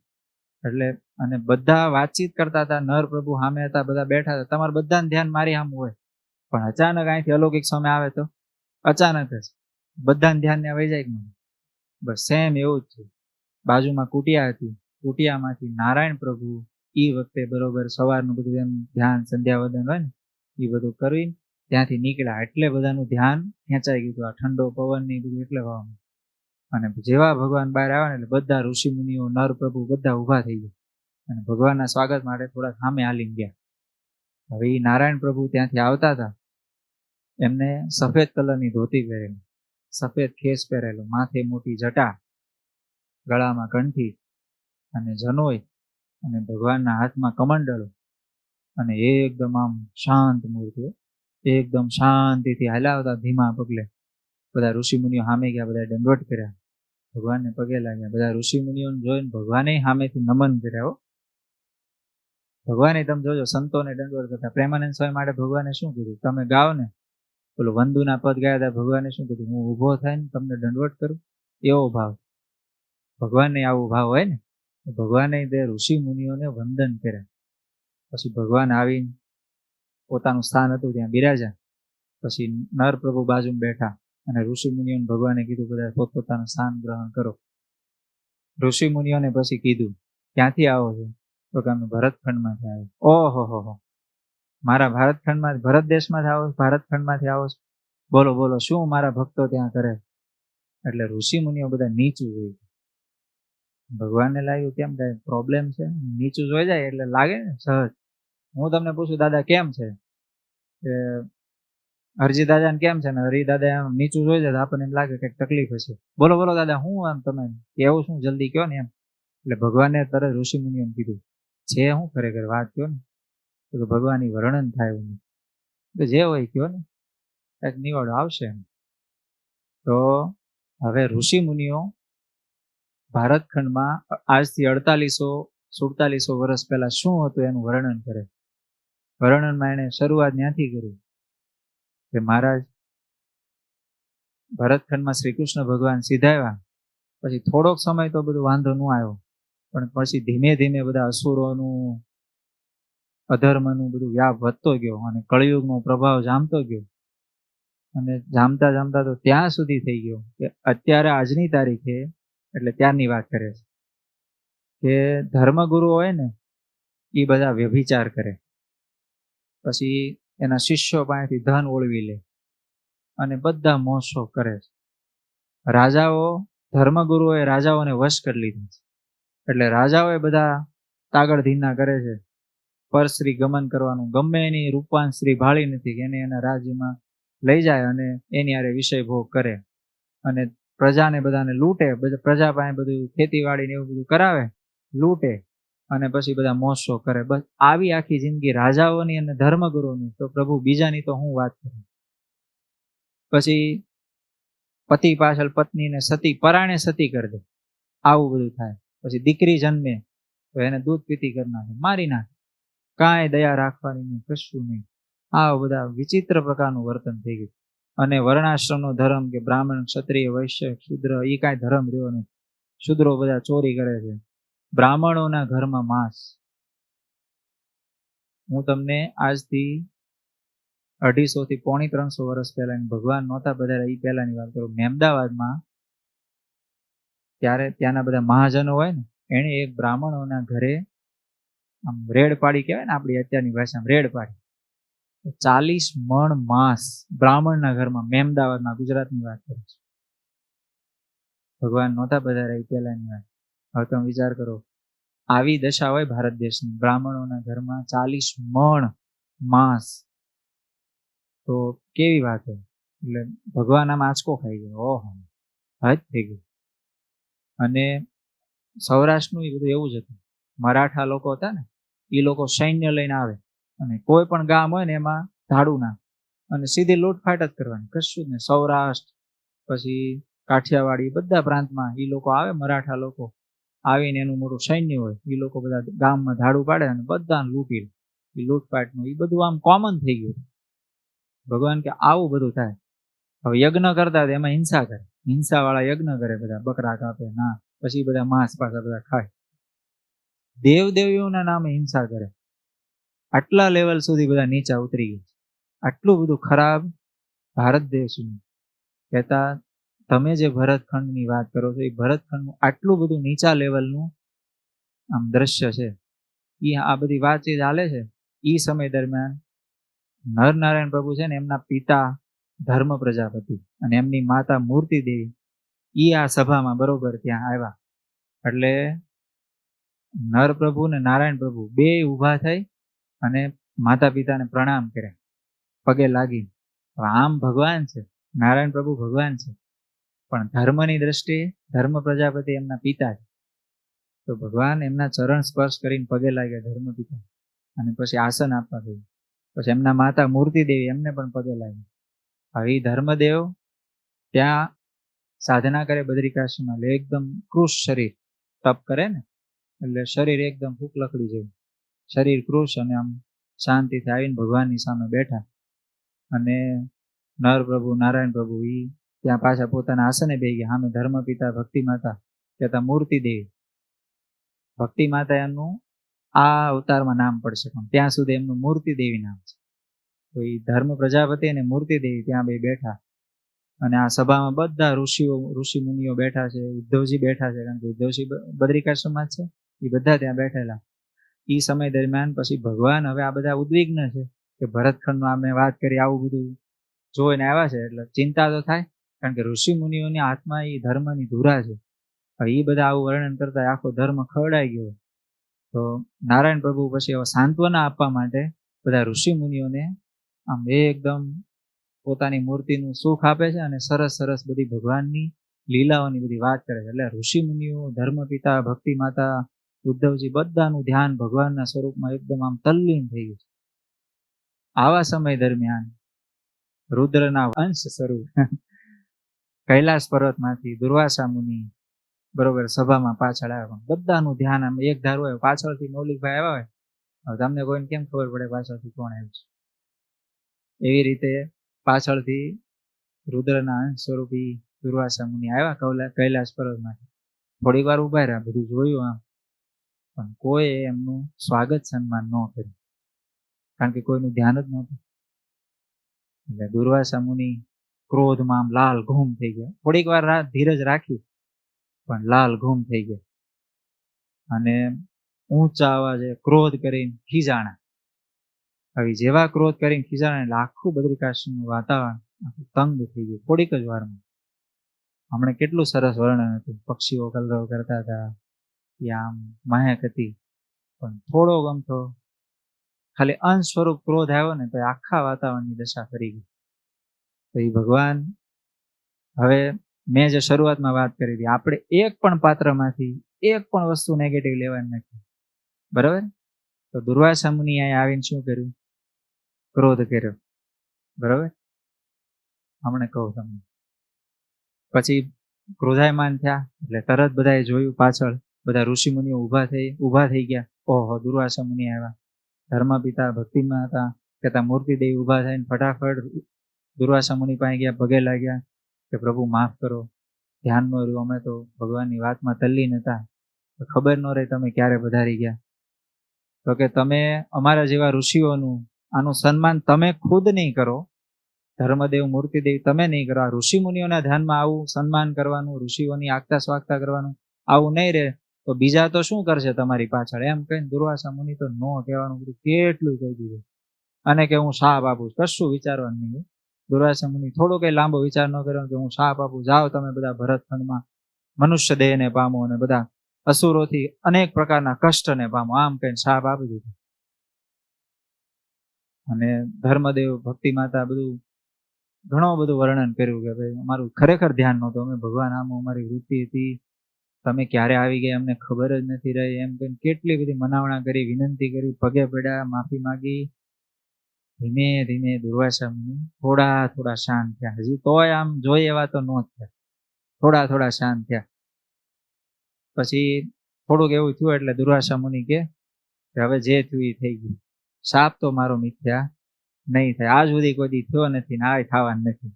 એટલે અને બધા વાતચીત કરતા હતા, નર પ્રભુ સામે હતા, બધા બેઠા હતા. તમારે બધાને ધ્યાન મારી સામે હોય, પણ અચાનક અહીંથી અલૌકિક સમય આવે તો અચાનક જ બધાને ધ્યાન ને વહી જાય કે નહીં. બસ સેમ એવું જ છે. બાજુમાં કુટિયા હતી, કુટિયામાંથી નારાયણ પ્રભુ એ વખતે બરોબર સવારનું બધું એમ ધ્યાન સંધ્યાવદન હોય ને એ બધું કરીને ત્યાંથી નીકળ્યા. એટલે બધાનું ધ્યાન ખેંચાઈ ગયું. આ ઠંડો પવન ને બધું એટલે વાવામાં. અને જેવા ભગવાન બહાર આવ્યા ને એટલે બધા ઋષિ મુનિઓ, નર પ્રભુ બધા ઊભા થઈ ગયા અને ભગવાનના સ્વાગત માટે થોડા સામે હાલીને ગયા. હવે એ નારાયણ પ્રભુ ત્યાંથી આવતા હતા. એમને સફેદ કલરની ધોતી પહેરેલી, સફેદ ખેસ પહેરેલો, માથે મોટી જટા, ગળામાં કંઠી અને જનોય, અને ભગવાનના હાથમાં કમંડળો. અને એકદમ આમ શાંત મૂર્તિઓ, એકદમ શાંતિથી હાલ્યા ધીમા પગલે. બધા ઋષિ મુનિઓ સામે ગયા, બધા દંડવટ કર્યા, ભગવાનને પગે લાગ્યા. બધા ઋષિ મુનિઓને જોઈને ભગવાને સામેથી નમન કર્યા. ભગવાને તમે જોજો સંતોને દંડવટ કરતા. પ્રેમાનંદ સ્વામી માટે ભગવાને શું કીધું? તમે ગાઓ ને પેલું વંદુના પદ ગાયા હતા, ભગવાને શું કીધું? હું ઊભો થાય ને તમને દંડવટ કરું, એવો ભાવ. ભગવાનને આવો ભાવ હોય ને, ભગવાને તે ઋષિ મુનિઓને વંદન કર્યા. પછી ભગવાન આવીને પોતાનું સ્થાન હતું ત્યાં બિરાજ્યા. પછી નર પ્રભુ બાજુમાં બેઠા અને ઋષિ મુનિઓને ભગવાને કીધું બધા પોતપોતાનું સ્થાન ગ્રહણ કરો. ઋષિ મુનિઓને પછી કીધું ક્યાંથી આવો છો? તો કે અમે ભરતખંડમાંથી આવ્યો. ઓહો હો, મારા ભરતખંડમાં, ભરત દેશમાંથી આવો, ભારતખંડમાંથી આવો છો? બોલો બોલો, શું મારા ભક્તો ત્યાં કરે? એટલે ઋષિ મુનિઓ બધા નીચું જોઈ. ભગવાનને લાગ્યું કેમ કઈ પ્રોબ્લેમ છે? નીચું જોઈ જાય એટલે લાગે ને સહજ. હું તમને પૂછું દાદા કેમ છે, કે હરજી દાદાને કેમ છે, ને હરી દાદા એમ નીચું જોઈ જાય આપણને એમ લાગે કઈક તકલીફ હશે. બોલો બોલો દાદા, હું આમ તમે એવું શું જલ્દી કયો ને એમ. એટલે ભગવાનને તરત ઋષિ મુનિઓ કીધું છે હું ખરેખર વાત કયો ને, તો ભગવાન વર્ણન થાય એવું નહીં, તો જે હોય કયો ને, કઈક નિવાડો આવશે એમ. તો હવે ઋષિ મુનિઓ ભારતખંડમાં આજથી 4800-4700 વર્ષ પહેલા શું હતું એનું વર્ણન કરે. વર્ણનમાં એને શરૂઆત ત્યાંથી કરી કે મહારાજ ભરતખંડમાં શ્રી કૃષ્ણ ભગવાન સીધાવ્યા. પછી થોડોક સમય તો બધું વાંધો ન આવ્યો, પણ પછી ધીમે ધીમે બધા અસુરોનું, અધર્મનું બધું વ્યાપ વધતો ગયો અને કળિયુગનો પ્રભાવ જામતો ગયો. અને જામતા જામતા તો ત્યાં સુધી થઈ ગયો કે અત્યારે આજની તારીખે, એટલે ત્યારની વાત કરે છે, કે ધર્મગુરુ હોય ને એ બધા વ્યભિચાર કરે, પછી એના શિષ્યો પાસેથી ધન ઓળવી લે અને બધા મોસો કરે છે. રાજાઓ, ધર્મગુરુઓએ રાજાઓને વશ કરી લીધા છે. એટલે રાજાઓએ બધા તાગડ ધીના કરે છે, પરશ્રી ગમન કરવાનું, ગમે એની રૂપાન સ્ત્રી ભાળી નથી કે એને એના રાજ્યમાં લઈ જાય અને એની આરે વિષય ભોગ કરે અને પ્રજાને બધાને લૂંટે. પ્રજા પાસે બધું ખેતીવાડી ને એવું બધું કરાવે, લૂંટે અને પછી બધા મોસો કરે. બસ આવી આખી જિંદગી રાજાઓની અને ધર્મગુરુની. તો પ્રભુ બીજાની તો હું વાત કરું. પછી પતિ પાછળ પત્નીને સતી, પરાણે સતી કરી દે, આવું બધું થાય. પછી દીકરી જન્મે તો એને દૂધ પીતી કરી નાખે, મારી નાખે, કાંઈ દયા રાખવાની નહીં, કશું નહીં. આ બધા વિચિત્ર પ્રકારનું વર્તન થઈ ગયું. અને વર્ણાશ્રમનો ધર્મ કે બ્રાહ્મણ, ક્ષત્રિય, વૈશ્ય, શુદ્ર, એ કાંઈ ધર્મ રહ્યો નથી. શુદ્રો બધા ચોરી કરે છે, બ્રાહ્મણોના ઘરમાં માંસ. હું તમને આજથી 250 થી 350 વર્ષ પહેલા, ભગવાન નહોતા બધા એ પહેલાની વાત કરું. મહેમદાવાદમાં ત્યારે ત્યાંના બધા મહાજનો હોય ને, એને એક બ્રાહ્મણોના ઘરે આમ રેડ પાડી કહેવાય ને આપણી અત્યારની ભાષામાં, રેડ પાડી 40 મણ માંસ બ્રાહ્મણના ઘરમાં, મહેમદાવાદમાં, ગુજરાતની વાત કરું છું. ભગવાન નહોતા બધા એ પહેલાની વાત. હવે તમે વિચાર કરો, આવી દશા હોય ભારત દેશની, બ્રાહ્મણોના ઘરમાં 40 મણ માંસ, તો કેવી વાત હોય. એટલે ભગવાન આમ આંચકો ખાઈ ગયો, ઓહો, હદ થઈ ગઈ. અને સૌરાષ્ટ્રનું એ બધું એવું જ હતું. મરાઠા લોકો હતા ને, એ લોકો સૈન્ય લઈને આવે અને કોઈ પણ ગામ હોય ને એમાં ધાડું ના અને સીધી લૂંટફાટ જ કરવાની, કશું જ નહીં. સૌરાષ્ટ્ર પછી કાઠિયાવાડી બધા પ્રાંતમાં એ લોકો આવે, મરાઠા લોકો આવીને એનું મોટું સૈન્ય હોય, એ લોકો બધા ગામમાં ધાડું પાડે અને બધાને લૂંટી લે. એ લૂંટફાટનું એ બધું આમ કોમન થઈ ગયું. ભગવાન કે આવું બધું થાય. હવે યજ્ઞ કરતા હતા એમાં હિંસા કરે, હિંસા વાળા યજ્ઞ કરે, બધા બકરા કાપે ના, પછી બધા માંસ પાછા બધા ખાય, દેવદેવીઓના નામે હિંસા કરે. આટલા લેવલ સુધી બધા નીચા ઉતરી ગયા. આટલું બધું ખરાબ ભારત દેશનું કહેતા તમે જે ભરતખંડની વાત કરો છો એ ભરતખંડનું આટલું બધું નીચા લેવલનું આમ દ્રશ્ય છે. એ આ બધી વાતચીત ચાલે છે એ સમય દરમિયાન નરનારાયણ પ્રભુ છે ને એમના પિતા ધર્મ પ્રજાપતિ અને એમની માતા મૂર્તિ દેવી એ આ સભામાં બરોબર ત્યાં આવ્યા. એટલે નર પ્રભુ ને નારાયણ પ્રભુ બે ઊભા થઈ અને માતા પિતાને પ્રણામ કર્યા, પગે લાગી. આમ ભગવાન છે, નારાયણ પ્રભુ ભગવાન છે, પણ ધર્મની દ્રષ્ટિએ ધર્મ પ્રજાપતિ એમના પિતા છે. તો ભગવાન એમના ચરણ સ્પર્શ કરીને પગે લાગ્યા ધર્મ પિતા, અને પછી આસન આપવા ગયું. પછી એમના માતા મૂર્તિ દેવી એમને પણ પગે લાગ્યા. હવે ધર્મદેવ ત્યાં સાધના કરે બદ્રિકાશ્રમમાં, એટલે એકદમ કૃશ શરીર, તપ કરે ને એટલે શરીર એકદમ ફૂકલકડી જેવું શરીર, કૃશ, અને આમ શાંતિથી આવીને ભગવાનની સામે બેઠા. અને નર પ્રભુ નારાયણ પ્રભુ ઈ ત્યાં પાછા પોતાના આસને બેસી ગયા. સામે ધર્મ પિતા ભક્તિ માતા કહેતા મૂર્તિ દેવી. ભક્તિ માતા એમનું આ અવતારમાં નામ પડશે, પણ ત્યાં સુધી એમનું મૂર્તિ દેવી નામ છે. તો એ ધર્મ પ્રજાપતિ અને મૂર્તિ દેવી ત્યાં બે બેઠા. અને આ સભામાં બધા ઋષિ મુનિઓ બેઠા છે, ઉદ્ધવજી બેઠા છે, કારણ કે ઉદ્ધવજી બદ્રિકાશ્રમમાં જ છે, એ બધા ત્યાં બેઠેલા. એ સમય દરમિયાન પછી ભગવાન હવે આ બધા ઉદ્વિગ્ન છે કે ભરતખંડનું અમે વાત કરી આવું બધું જોઈને આવ્યા છે, એટલે ચિંતા તો થાય, કારણ કે ઋષિ મુનિઓની આત્મા એ ધર્મની ધુરા છે. હવે એ બધા આવું વર્ણન કરતા આખો ધર્મ ખવડાઈ ગયો. તો નારાયણ પ્રભુ પછી હવે સાંત્વના આપવા માટે બધા ઋષિ મુનિઓને આમ એકદમ પોતાની મૂર્તિનું સુખ આપે છે અને સરસ સરસ બધી ભગવાનની લીલાઓની બધી વાત કરે છે. એટલે ઋષિ મુનિઓ, ધર્મ પિતા, ભક્તિ માતા, ઉદ્ધવજી બધાનું ધ્યાન ભગવાનના સ્વરૂપમાં એકદમ આમ તલ્લીન થઈ ગયું. આવા સમય દરમિયાન રુદ્રના અંશ સ્વરૂપ કૈલાસ પર્વતમાંથી દુર્વાસા મુનિ બરોબર સભામાં પાછળ આવ્યા. બધાનું ધ્યાન આમ એક ધારું હોય. પાછળથી મૌલિકભાઈ આવ્યા હોય, હવે તમને કોઈને કેમ ખબર પડે પાછળથી કોણ આવ્યું છે? એવી રીતે પાછળથી રુદ્રના અંશ સ્વરૂપી દુર્વાસા મુનિ આવ્યા કૈલાસ પર્વતમાંથી. થોડીક વાર ઉભા રહ્યા, બધું જોયું આમ, પણ કોઈ એમનું સ્વાગત સન્માન ન કર્યું, કારણ કે કોઈનું ધ્યાન જ નહોતું. એટલે દુર્વાસા મુનિ ક્રોધમાં આમ લાલ ઘૂમ થઈ ગયા. થોડીક વાર ધીરજ રાખી, પણ લાલ ઘૂમ થઈ ગયા અને ઊંચા અવાજે ક્રોધ કરીને ખીજાણા. હવે જેવા ક્રોધ કરીને ખીજાણા એટલે આખું બદ્રિકાશ્રમનું વાતાવરણ તંગ થઈ ગયું થોડીક જ વારમાં. હમણાં કેટલું સરસ વર્ણન હતું, પક્ષીઓ કલરવ કરતા હતા, આમ મહેક હતી, પણ થોડો ગમતો ખાલી અંશ સ્વરૂપ ક્રોધ આવ્યો ને તો આખા વાતાવરણની દશા કરી ગઈ. તો એ ભગવાન, હવે મેં જે શરૂઆતમાં વાત કરી હતી, આપણે એક પણ પાત્રમાંથી એક પણ વસ્તુ નેગેટિવ લેવાની નથી, બરાબર? તો દુર્વાસા મુનિ અહીંયા આવીને શું કર્યું? ક્રોધ કર્યો, બરાબર? હમણાં કહું તમને. પછી ક્રોધાયમાન થયા એટલે તરત બધાએ જોયું, પાછળ બધા ઋષિ મુનિઓ ઊભા થઈ ગયા. ઓહો, દુર્વાસા મુનિ આવ્યા. ધર્મ પિતા ભક્તિમાં હતા કહેતા મૂર્તિ દેવી ઊભા થઈને ફટાફટ દુર્વાસા મુનિ પાસે ગયા, પગે લાગ્યા કે પ્રભુ માફ કરો, ધ્યાન ન રહ્યું, અમે તો ભગવાનની વાતમાં તલ્લીન હતા, ખબર ન રહી તમે ક્યારે પધારી ગયા. તો કે તમે અમારા જેવા ઋષિઓનું આનું સન્માન તમે ખુદ નહીં કરો, ધર્મદેવ મૂર્તિદેવ તમે નહીં કરો, આ ઋષિ મુનિઓના ધ્યાનમાં આવું સન્માન કરવાનું, ઋષિઓની આગતા સ્વાગતા કરવાનું આવું નહીં રહે તો બીજા તો શું કરશે તમારી પાછળ? એમ કહીને દુર્વાસા મુનિ તો નો કહેવાનું બધું કેટલું કહી દીધું, અને કે હું શાપ આપું, કશું વિચારવાનું નહીં. દુર્વાસા મુનિ થોડો કઈ લાંબો વિચાર ન કર્યો કે હું શાપ આપું, જાઓ તમે બધા ભરતખંડમાં મનુષ્ય દેહને પામો અને બધા અસુરોથી અનેક પ્રકારના કષ્ટને પામો, આમ કહીને શાપ આપી દીધું. અને ધર્મદેવ ભક્તિ માતા બધું ઘણું બધું વર્ણન કર્યું કે ભાઈ અમારું ખરેખર ધ્યાન નહોતું, અમે ભગવાન આમ અમારી વૃત્તિ હતી, તમે ક્યારે આવી ગયા અમને ખબર જ નથી રહી, એમ કહીને કેટલી બધી મનાવણા કરી, વિનંતી કરી, પગે પડ્યા, માફી માંગી. ધીમે ધીમે દુર્વાસા મુનિ થોડા શાંત થયા. હજી તોય આમ જોઈએ એવા તો નો થયા, થોડા શાંત થયા. પછી થોડુંક એવું થયું એટલે દુર્વાસા મુનિ કે હવે જે થયું એ થઈ ગયું, શાપ તો મારો મિથ્યા નહીં થાય, આજ સુધી કોઈ દી થયો નથી ને આ થવાનું નથી,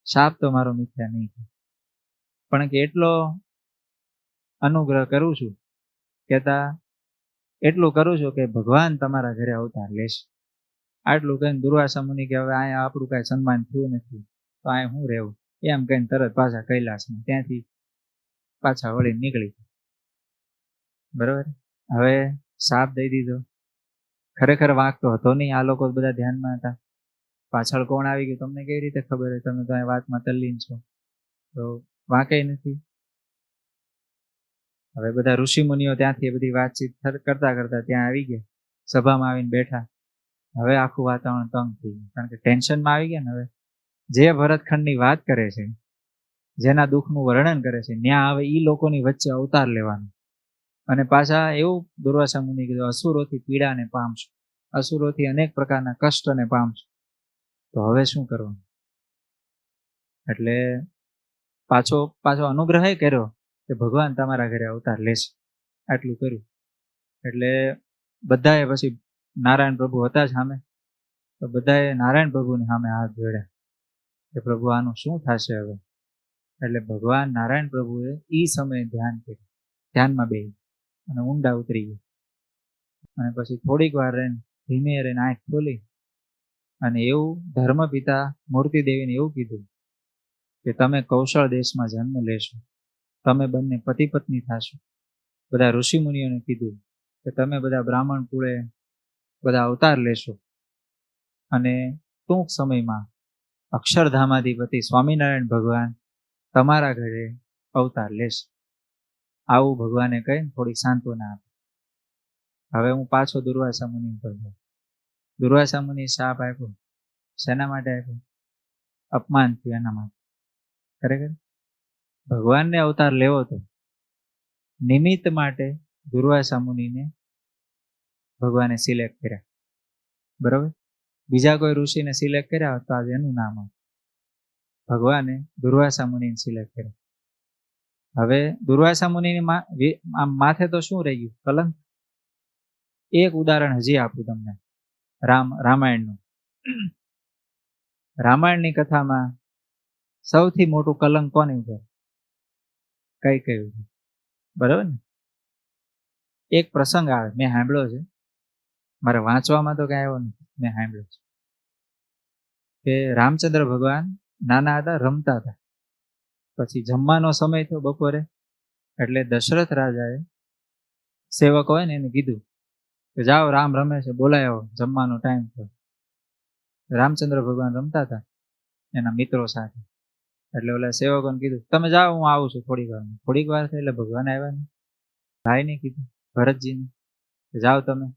શાપ તો મારો મિથ્યા નહીં થાય. પણ કે એટલો અનુગ્રહ કરું છું, કેતા એટલું કરું છું કે ભગવાન તમારા ઘરે અવતાર લેશે. આટલું કહીને દુર્વાસા મુનિ કે હવે અહીંયા આપણું કાંઈ સન્માન થયું નથી તો અહીંયા શું રહેવું, એમ કહીને તરત પાછા કૈલાસમાં ત્યાંથી પાછા વળી નીકળી. બરોબર. હવે શાપ દઈ દીધો. ખરેખર વાંક તો હતો નહીં, આ લોકો બધા ધ્યાનમાં હતા. પાછળ કોણ આવી ગયું તમને કેવી રીતે ખબર હોય, તમે તો આ વાતમાં તલ્લીન છો, તો વાંકે નથી. હવે બધા ઋષિ મુનિઓ ત્યાંથી બધી વાતચીત કરતા ત્યાં આવી ગયા, સભામાં આવીને બેઠા. હવે આખું વાતાવરણ તંગ થઈ ગયું, કારણ કે ટેન્શનમાં આવી ગયા ને. હવે જે ભરતખંડની વાત કરે છે, જેના દુઃખનું વર્ણન કરે છે, ત્યાં હવે ઈ લોકોની વચ્ચે અવતાર લેવાનું. અને પાછા એવું દુર્વાસા મુનિ કીધું, અસુરોથી પીડાને પામશું, અસુરોથી અનેક પ્રકારના કષ્ટને પામશું, તો હવે શું કરવાનું? એટલે પાછો અનુગ્રહ કર્યો કે ભગવાન તમારા ઘરે અવતાર લેશે. આટલું કર્યું એટલે બધાએ પછી નારાયણ પ્રભુ હતા જ સામે, તો બધાએ નારાયણ પ્રભુની સામે હાથ જોડ્યા કે પ્રભુ આનું શું થશે હવે. એટલે ભગવાન નારાયણ પ્રભુએ ઈ સમયે ધ્યાન કર્યું, ધ્યાનમાં બેસી અને ઊંડા ઉતરી ગયા. અને પછી થોડીક વાર રહીને ધીમે રહીને આંખ ખોલી અને એવું ધર્મપિતા મૂર્તિ દેવીને એવું કીધું કે તમે કૌશળ દેશમાં જન્મ લેશો, તમે બંને પતિ પત્ની થશો. બધા ઋષિ મુનિઓને કીધું કે તમે બધા બ્રાહ્મણ કુળે બધા અવતાર લેશો અને ટૂંક સમયમાં અક્ષરધામાધિપતિ સ્વામિનારાયણ ભગવાન તમારા ઘરે અવતાર લેશે. આવું ભગવાને કહીને થોડી સાંત્વના આપી. હવે હું પાછો દુર્વાસા મુનિ ઉપર જાઉં. દુર્વાસા મુનિ શાપ આપ્યો, શેના માટે આપ્યો? અપમાન થયું એના માટે. ખરેખર ભગવાનને અવતાર લેવો તો નિમિત્ત માટે દુર્વાસા મુનિને ભગવાને સિલેક્ટ કર્યા. બરોબર. બીજા કોઈ ઋષિને સિલેક્ટ કર્યા હોત તો આજે એનું નામ આવે. ભગવાને દુર્વાસા મુનિને સિલેક્ટ કર્યા. હવે દુર્વાસા મુનિની માથે તો શું રહી ગયું? કલંક. એક ઉદાહરણ હજી આપું તમને, રામાયણનું. રામાયણની કથામાં સૌથી મોટું કલંક કોની ઉપર? કઈ બરાબર ને? એક પ્રસંગ આવે, મેં સાંભળ્યો છે, મારે વાંચવામાં તો કઈ આવ્યો નથી, મેં સાંભળ્યો છે કે રામચંદ્ર ભગવાન નાના હતા, રમતા હતા. પછી જમવાનો સમય થયો બપોરે, એટલે દશરથ રાજાએ સેવક હોય ને એને કીધું કે જાઓ રામ રમે છે, બોલાયો, જમવાનો ટાઈમ થયો. રામચંદ્ર ભગવાન રમતા હતા એના મિત્રો સાથે. એટલે ઓલા સેવકોને કીધું તમે જાઓ, હું આવું છું થોડીક વાર. થોડીક વાર થઈ એટલે ભગવાન આવ્યા ને ભાઈને કીધું, ભરતજીને, જાઓ તમે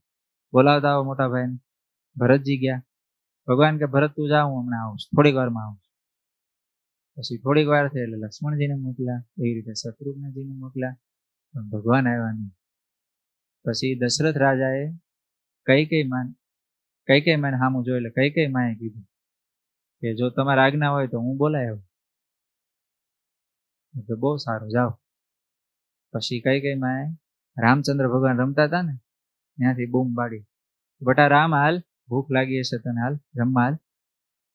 બોલાવતા આવો મોટા ભાઈને. ભરતજી ગયા. ભગવાન કે ભરત તું જા, હું હમણાં આવું છું, થોડીક વારમાં આવું છું. પછી થોડીક વાર થઈ એટલે લક્ષ્મણજીને મોકલ્યા, એવી રીતે શત્રુઘ્નજીને મોકલ્યા, પણ ભગવાન આવ્યા નહીં. પછી દશરથ રાજાએ કઈ માને સામું જોઈ, એટલે કઈ માએ કીધું કે જો તમારી આજ્ઞા હોય તો હું બોલાય આવું. તો બહુ સારું, જાઓ. પછી કઈ માએ રામચંદ્ર ભગવાન રમતા હતા ને ત્યાંથી બૂમ પાડી, બટા રામ હાલ, ભૂખ લાગી હશે તને, હાલ જમવા હાલ.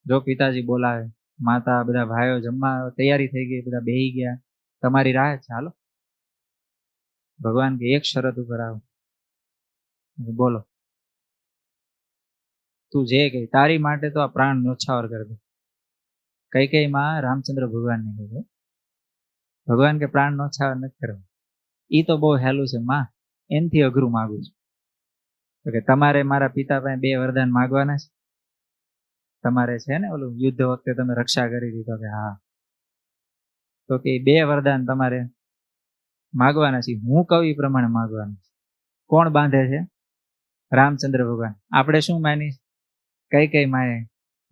જો પિતાજી બોલાવે, માતા બધા ભાઈઓ જમવા તૈયારી થઈ ગઈ, બધા બેહી ગયા, તમારી રાહ છે, હાલો. ભગવાન કે એક શરત ઉપર આવો. બોલો. તું જે કહી, તારી માટે તો આ પ્રાણ ન્યોછાવર કરી દે. કઈ માં રામચંદ્ર ભગવાનને કીધું. ભગવાન કે પ્રાણ ન્યોછાવર નથી કરવા, ઈ તો બહુ હેલું છે માં, એનથી અઘરું માગું છું. તો કે તમારે મારા પિતા પાસે 2 વરદાન માગવાના છે. તમારે છે ને ઓલું યુદ્ધ વખતે તમે રક્ષા કરી દીધો કે હા, તો કે 2 વરદાન તમારે માગવાના છે, હું કહું એ પ્રમાણે માગવાના છે. કોણ બાંધે છે? રામચંદ્ર ભગવાન. આપણે શું માની? કઈ માએ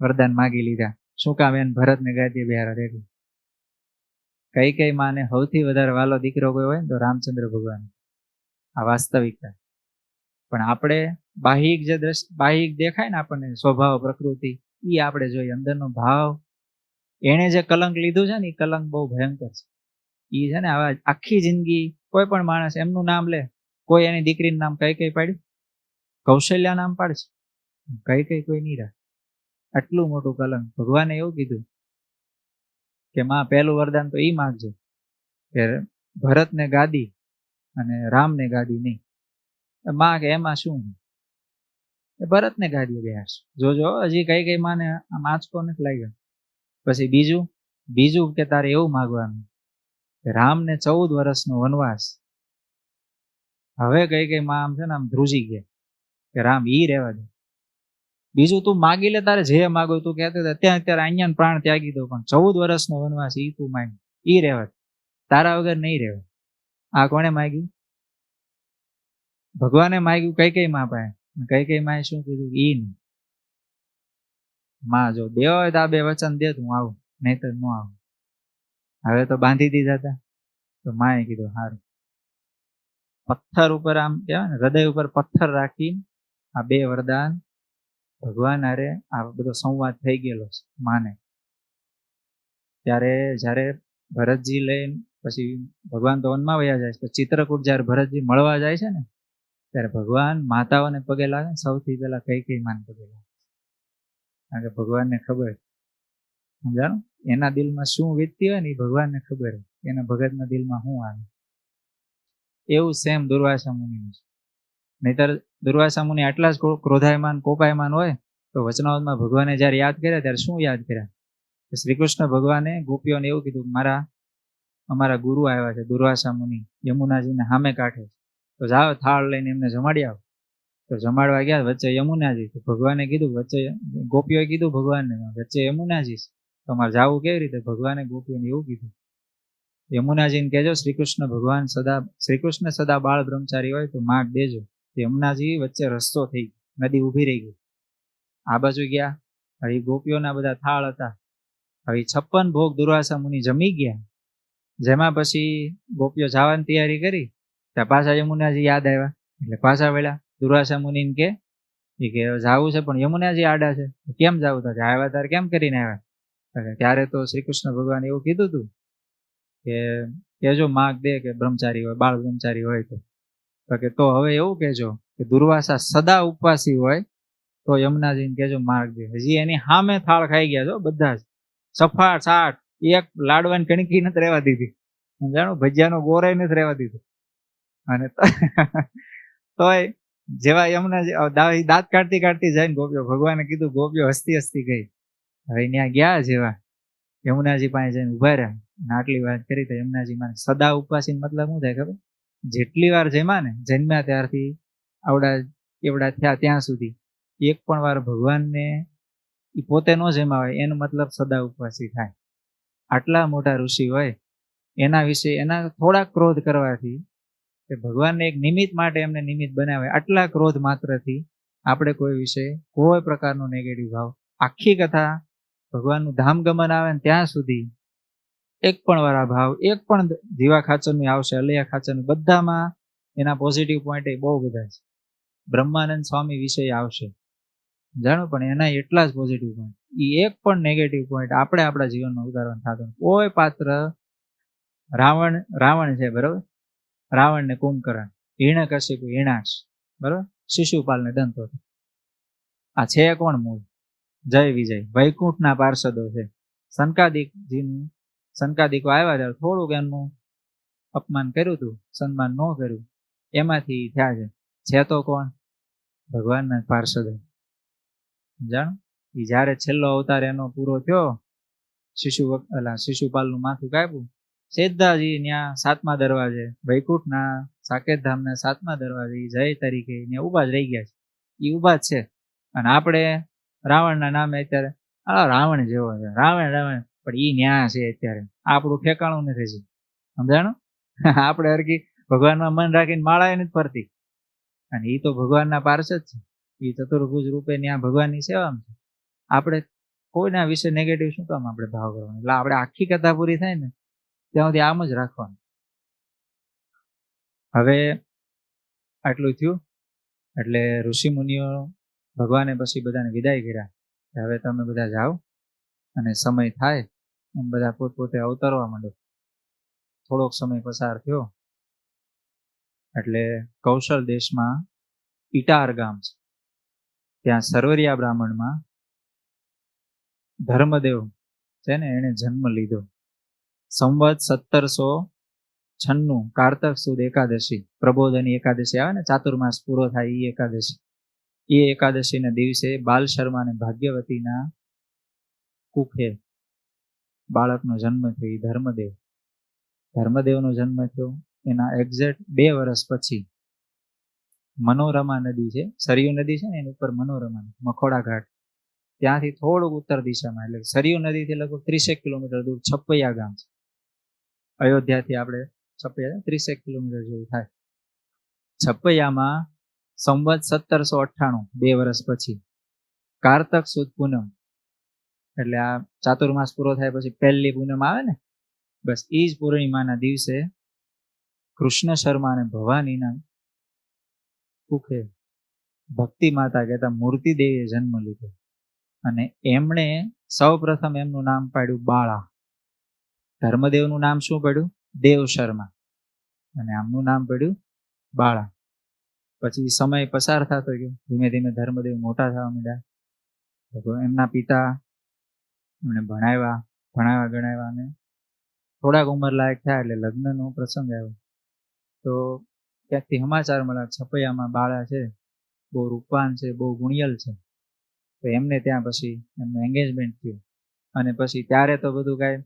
વરદાન માગી લીધા, શું કામ? એને ભરતને ગાદીએ બેહારા. કઈ માને સૌથી વધારે વાલો દીકરો કોઈ હોય ને તો રામચંદ્ર ભગવાન. આ વાસ્તવિકતા. પણ આપણે બાહ્યિક દેખાય ને આપણને સ્વભાવ પ્રકૃતિ, એ આપણે જોઈએ. અંદરનો ભાવ, એને જે કલંક લીધું છે ને એ કલંક બહુ ભયંકર છે. એ છે ને આવા આખી જિંદગી કોઈ પણ માણસ એમનું નામ લે, કોઈ એની દીકરીનું નામ કઈ પાડ્યું? કૌશલ્યા નામ પાડશે, કઈ કોઈ નહીં રાખે. આટલું મોટું કલંક. ભગવાને એવું કીધું કે માં પહેલું વરદાન તો ઈ માંગજો કે ભરતને ગાદી અને રામને ગાદી નહીં. માં કે એમાં શું? ભરતને ગાદી બેહાડશે. જોજો હજી કઈ માને આમ આંચકો નથી લાગ્યો. પછી બીજું કે તારે એવું માગવાનું કે રામને 14 વર્ષનો વનવાસ. હવે કઈ માં આમ છે ને આમ ધ્રુજી ગયા કે રામ ઈ રહેવા દે. બીજું તું માગી લે, તારે જે માગો. તું કહેતો અત્યારે અહીંયા પ્રાણ ત્યાગી દો, પણ 14 વર્ષનો વનવાસ ઈ તું માંગ, ઈ રહેવા દે, તારા વગર નહીં રહેવા. આ કોણે માગ્યું? ભગવાને માગ્યું કઈ માં પાસે. કઈ માં શું કીધું? ઈ નહીં. માં જો દેવા હોય તો આ 2 વચન દે, તું આવું, નહીં તો ન આવું. હવે તો બાંધી દીધા હતા. તો માએ કીધું સારું. પથ્થર ઉપર આમ કહેવાય ને, હૃદય ઉપર પથ્થર રાખીને આ 2 વરદાન ભગવાન હારે આ બધો સંવાદ થઈ ગયેલો છે માને. ત્યારે જ્યારે ભરતજી લઈને પછી ભગવાન તો વનમાં વયા જાય છે, ચિત્રકૂટ જ્યારે ભરતજી મળવા જાય છે ને, ત્યારે ભગવાન માતાઓને પગે લાગે ને, સૌથી પહેલા કઈ માને પગે લાગે. કારણ કે ભગવાનને ખબર, સમજાણું, એના દિલમાં શું વીતતી હોય ને એ ભગવાનને ખબર, એના ભગતના દિલમાં શું આવે. એવું સેમ દુર્વાસા મુનિનું છે. નહીતર દુર્વાસા મુનિ આટલા જ ક્રોધાયમાન કોપાયમાન હોય તો વચનાવતમાં ભગવાને જયારે યાદ કર્યા ત્યારે શું યાદ કર્યા? શ્રી કૃષ્ણ ભગવાને ગોપીઓને એવું કીધું, અમારા ગુરુ આવ્યા છે દુર્વાસા મુનિ, યમુનાજીને સામે કાંઠે, તો જાઓ થાળ લઈને એમને જમાડી આવો. તો જમાડવા ગયા, વચ્ચે યમુનાજી. તો ભગવાને કીધું, વચ્ચે ગોપીઓએ કીધું ભગવાનને, વચ્ચે યમુનાજી, તમારે જાવું કેવી રીતે? ભગવાને ગોપીઓને એવું કીધું, યમુનાજીને કહેજો શ્રી કૃષ્ણ સદા બાળ બ્રહ્મચારી હોય તો માગ દેજો. યમુનાજી વચ્ચે રસ્તો થઈ ગયો, નદી ઉભી રહી ગઈ. આ બાજુ ગયા, હવે ગોપીઓના બધા થાળ હતા. હવે 56 ભોગ દુર્વાસા મુનિ જમી ગયા. જેમાં પછી ગોપીઓ જવાની તૈયારી કરી, ત્યાં પાછા યમુનાજી યાદ આવ્યા. એટલે પાછા વળ્યા. દુર્વાસા મુનિને કે જાવું છે પણ યમુનાજી આડા છે. કેમ જાવું? તો આવ્યા તારે કેમ કરીને આવ્યા? ત્યારે તો શ્રી કૃષ્ણ ભગવાન એવું કીધું હતું કે કેજો માગ દે કે બ્રહ્મચારી હોય, બાળ બ્રહ્મચારી હોય તો હવે એવું કેજો કે દુર્વાસા સદા ઉપવાસી હોય તો યમુનાજીને કેજો માર્ગ દે. હજી એની સામે થાળ ખાઈ ગયા છો બધા જ, સફાટ સાટ, એક લાડવાની કણકી નથી રહેવા દીધી, જાણો ભજીયાનો ગોરાય નથી રહેવા દીધો. અને તોય જેવા યમુનાજી દાંત કાઢતી જાય ને ગોપીઓ, ભગવાને કીધું ગોપીઓ હસતી ગઈ. હવે ત્યાં ગયા, જેવા યમુનાજી પાસે જઈને ઉભા રહ્યા અને આટલી વાત કરી તો યમુનાજી માને સદા ઉપવાસી મતલબ શું થાય ખબર? જેટલી વાર જન્મ્યા ત્યારથી એવડા થયા ત્યાં સુધી એક પણ વાર ભગવાનને એ પોતે ન જમ્યા હોય એનો મતલબ સદા ઉપવાસી થાય. આટલા મોટા ઋષિ હોય એના વિશે એના થોડા ક્રોધ કરવાથી કે ભગવાનને એક નિમિત્ત માટે એમને નિમિત્ત બનાવે, આટલા ક્રોધ માત્રથી આપણે કોઈ વિશે કોઈ પ્રકારનો નેગેટિવ ભાવ, આખી કથા ભગવાનનું ધામ ગમન આવે ને ત્યાં સુધી એક પણ વાર આ ભાવ એક પણ જીવા ખાચરનું આવશે, અલૈયા ખાચરનું, બધામાં એના પોઝિટિવ પોઈન્ટ બહુ બધા છે. બ્રહ્માનંદ સ્વામી વિશે આવશે જાણો, પણ એના એટલા જ પોઝિટિવ પોઈન્ટ, એ એક પણ નેગેટિવ પોઈન્ટ આપણે આપણા જીવનમાં ઉદાહરણ થતો કોઈ પાત્ર. રાવણ છે બરોબર, રાવણ ને કુંભકર્ણ, હિરણ્યકશિપુ હિરણાક્ષ, બરોબર, શિશુપાલ ને દંતવક્ર. આ છે કોણ મૂળ? જય વિજય, વૈકુંઠના પાર્ષદો છે. સંકાદિકો આવ્યા ત્યારે થોડુંક એમનું અપમાન કર્યું હતું, સન્માન ન કર્યું, એમાંથી થયા છે તો કોણ? ભગવાનના પાર્ષદો. જાણો, એ જયારે છેલ્લો અવતાર એનો પૂરો થયો, શિશુપાલનું માથું કાપ્યું, સીધાજી ત્યાં 7મા દરવાજે, વૈકુંઠના સાકેત ધામના 7મા દરવાજે જય તરીકે ત્યાં ઉભા જ રહી ગયા છે. એ ઉભા જ છે. અને આપણે રાવણના નામે અત્યારે રાવણ જેવો છે, રાવણ પણ ઈ ન્યા છે અત્યારે, આપણું ઠેકાણું નથી છે. સમજાણો? આપણે હરકી ભગવાનમાં મન રાખીને માળાએ નથી ફરતી, અને ઈ તો ભગવાનના પાર્ષદ છે. એ ચતુર્ભુજ રૂપે ત્યાં ભગવાનની સેવામાં છે. આપણે કોઈના વિશે નેગેટિવ શું કામ આપણે ભાવ કરવાનો? એટલે આપણે આખી કથા પૂરી થાય ને ત્યાં સુધી આમ જ રાખવાનું. હવે આટલું થયું એટલે ઋષિ મુનિઓ ભગવાને પછી બધાને વિદાય કર્યા કે હવે તમે બધા જાઓ અને સમય થાય એમ બધા પોતપોતે અવતરવા માંડો. થોડોક સમય પસાર થયો એટલે કૌશલ દેશમાં ઇટાર ગામ છે, ત્યાં સરવરિયા બ્રાહ્મણમાં ધર્મદેવ છે ને એને જન્મ લીધો. સંવત 1796 કારતક સુદ એકાદશી, પ્રબોધની એકાદશી આવે ને, ચાતુર્માસ પૂરો થાય એ એકાદશી. એ એકાદશીના દિવસે બાલ શર્મા અને ભાગ્યવતીના કુખે બાળકનો જન્મ થયો. ધર્મદેવનો જન્મ થયો એના એક્ઝેક્ટ 2 વર્ષ પછી મનોરમા નદી છે, સરયુ નદી છે ને એની ઉપર મનોરમા મખોડા ઘાટ, ત્યાંથી થોડુંક ઉત્તર દિશામાં એટલે સરયુ નદીથી લગભગ 30 કિલોમીટર દૂર છપૈયા ગામ છે. અયોધ્યાથી આપણે છપૈયા 30 કિલોમીટર જેવું થાય. છપૈયામાં સંવત 1798 2 વર્ષ પછી કારતક સુદ પૂનમ, એટલે આ ચાતુર્માસ પૂરો થાય પછી પહેલી પૂનમ આવે ને, બસ એ જ પૂર્ણિમાના દિવસે કૃષ્ણ શર્મા અને ભવાનીના કુખે ભક્તિ માતા કહેતા મૂર્તિ દેવીએ જન્મ લીધો અને એમણે સૌ પ્રથમ એમનું નામ પાડ્યું બાળા. ધર્મદેવનું નામ શું પડ્યું? દેવ શર્મા, અને આમનું નામ પડ્યું બાળા. પછી સમય પસાર થતો ગયો, ધીમે ધીમે ધર્મદેવ મોટા થવા માંડ્યા. એમના પિતા એમણે ભણાવ્યા ગણાવ્યા અને થોડાક ઉંમર લાયક થયા એટલે લગ્નનો પ્રસંગ આવ્યો. તો ક્યાંકથી સમાચાર મળ્યા છપૈયામાં બાળા છે, બહુ રૂપવાન છે, બહુ ગુણિયલ છે. તો એમને ત્યાં પછી એમનું એંગેજમેન્ટ થયું. અને પછી ત્યારે તો બધું કાંઈ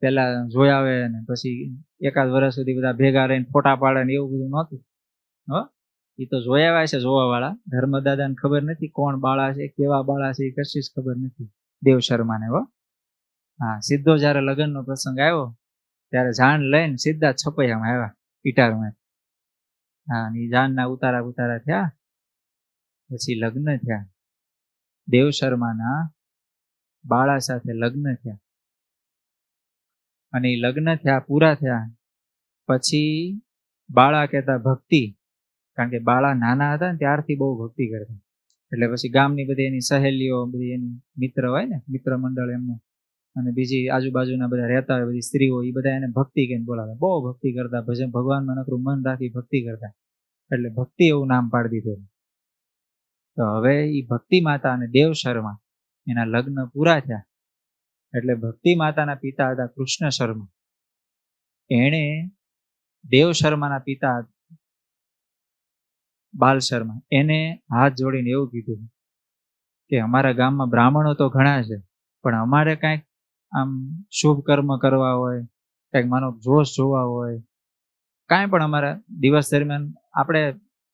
પહેલા જોયા આવે ને પછી એકાદ વર્ષ સુધી બધા ભેગા રહીને ફોટા પાડે ને એવું બધું નહોતું. એ તો જોયા આવ્યા છે જોવાવાળા. ધર્મદાદાને ખબર નથી કોણ બાળા છે, કેવા બાળા છે, એ કશી જ ખબર નથી દેવ શર્માને. હા, સીધો જ્યારે લગ્નનો પ્રસંગ આવ્યો ત્યારે જાન લઈને સીધા છપૈયામાં આવ્યા ઇટારમાં. હા, એ જાનના ઉતારા થયા પછી લગ્ન થયા. દેવ શર્માના બાળા સાથે લગ્ન થયા અને એ લગ્ન થયા પૂરા થયા પછી બાળા કહેતા ભક્તિ, કારણ કે બાળા નાના હતા ને ત્યારથી બહુ ભક્તિ કરતા. એટલે પછી ગામની બધી એની સહેલીઓ, બધી એની મિત્ર હોય ને, મિત્ર મંડળ એમનું, અને બીજી આજુબાજુના બધા રહેતા હોય બધી સ્ત્રીઓ, એ બધા એને ભક્તિ કહીને બોલાવે. બહુ ભક્તિ કરતા, ભજન ભગવાનમાં નકરું મન રાખી ભક્તિ કરતા, એટલે ભક્તિ એવું નામ પાડી દીધું. તો હવે એ ભક્તિ માતા અને દેવ શર્મા એના લગ્ન પૂરા થયા એટલે ભક્તિ માતાના પિતા હતા કૃષ્ણ શર્મા. એણે દેવ શર્માના પિતા બાલ શર્મા એને હાથ જોડીને એવું કીધું કે અમારા ગામમાં બ્રાહ્મણો તો ઘણા છે, પણ અમારે કાંઈક આમ શુભ કર્મ કરવા હોય, કાંઈક માનો જોશ જોવા હોય, કાંઈ પણ અમારા દિવસ દરમિયાન આપણે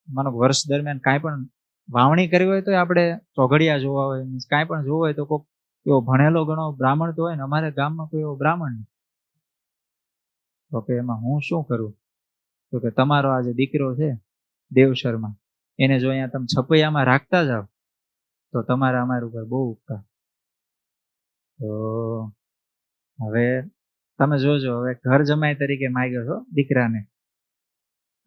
માનો વર્ષ દરમિયાન કાંઈ પણ વાવણી કરવી હોય તો આપણે ચોઘડિયા જોવા હોય, કાંઈ પણ જોવું હોય તો કોઈક એવો ભણેલો ગણો બ્રાહ્મણ તો હોય ને. અમારે ગામમાં કોઈ એવો બ્રાહ્મણ નહીં. તો કે એમાં હું શું કરું? તો કે તમારો આ જે દીકરો છે દેવ શર્મા, એને જો અહીંયા તમે છપૈયામાં રાખતા જાઓ તો તમારા અમારા ઉપર બહુ ઉપકાર. તો હવે તમે જોજો, હવે ઘર જમાઈ તરીકે માગ્યો છો દીકરાને.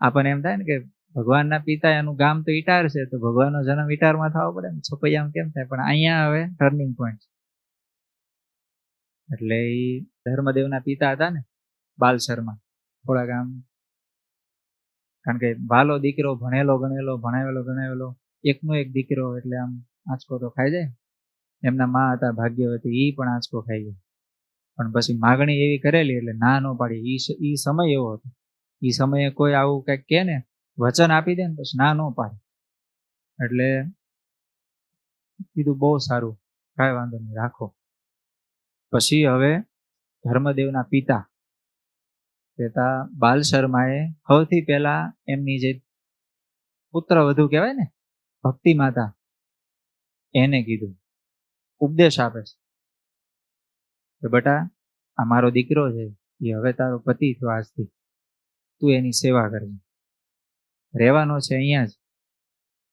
આપણને એમ થાય ને કે ભગવાનના પિતા એનું ગામ તો ઇટાર છે, તો ભગવાનનો જન્મ ઇટારમાં થવો પડે ને, છપૈયામાં કેમ થાય? પણ અહીંયા હવે ટર્નિંગ પોઈન્ટ. એટલે એ ધર્મદેવના પિતા હતા ને બાલ શર્મા, થોડાક આમ, કારણ કે ભાલો દીકરો, ભણેલો ગણેલો, ભણાવેલો ગણાવેલો, એકનો એક દીકરો, એટલે આમ આંચકો તો ખાઈ જાય. એમના માં હતા ભાગ્યવતી, એ પણ આંચકો ખાઈ ગયા. પણ પછી માગણી એવી કરેલી એટલે ના ન પાડી. એ સમય એવો હતો, એ સમયે કોઈ આવું કંઈક કે ને, વચન આપી દે ને પછી ના ન પાડે. એટલે કીધું બહુ સારું, કાંઈ વાંધો નહીં, રાખો. પછી હવે ધર્મદેવના પિતા બાલ શર્માએ સૌથી પહેલા એમની જે પુત્ર વધુ કહેવાય ને ભક્તિ માતા, એને કીધું, ઉપદેશ આપે છે કે બેટા આ મારો દીકરો છે, એ હવે તારો પતિ થયો આજથી, તું એની સેવા કરજે, રહેવાનો છે અહીંયા જ,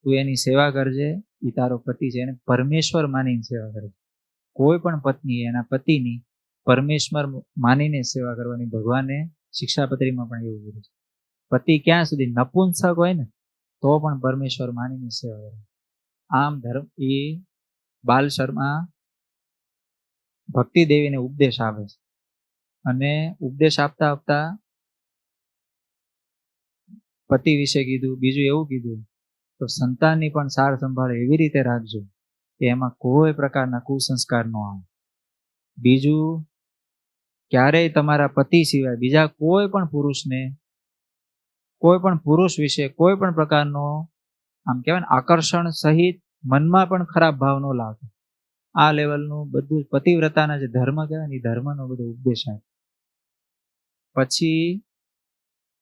તું એની સેવા કરજે. એ તારો પતિ છે, એને પરમેશ્વર માનીને સેવા કરજે. કોઈ પણ પત્ની એના પતિની પરમેશ્વર માનીને સેવા કરવાની. ભગવાને શિક્ષાપત્રીમાં પણ એવું કીધું છે. પતિ ક્યાં સુધી નપુંસક હોય ને તો પણ પરમેશ્વર માનીને સેવા કરે. આમ ધર્મ એ બાલ શર્મા ભક્તિ દેવીને ઉપદેશ આપે છે, અને ઉપદેશ આપતા આપતા પતિ વિશે કીધું. બીજું એવું કીધું તો સંતાનની પણ સાર સંભાળ એવી રીતે રાખજો કે એમાં કોઈ પ્રકારના કુસંસ્કાર ન આવે. બીજું, ક્યારેય તમારા પતિ સિવાય બીજા કોઈ પણ પુરુષને, કોઈ પણ પુરુષ વિશે કોઈ પણ પ્રકારનો આમ કહેવાય ને આકર્ષણ સહિત મનમાં પણ ખરાબ ભાવ ન લાવતો. આ લેવલનું બધું પતિવ્રતાના જે ધર્મ કહેવાય ને એ ધર્મનો બધો ઉપદેશ આવે. પછી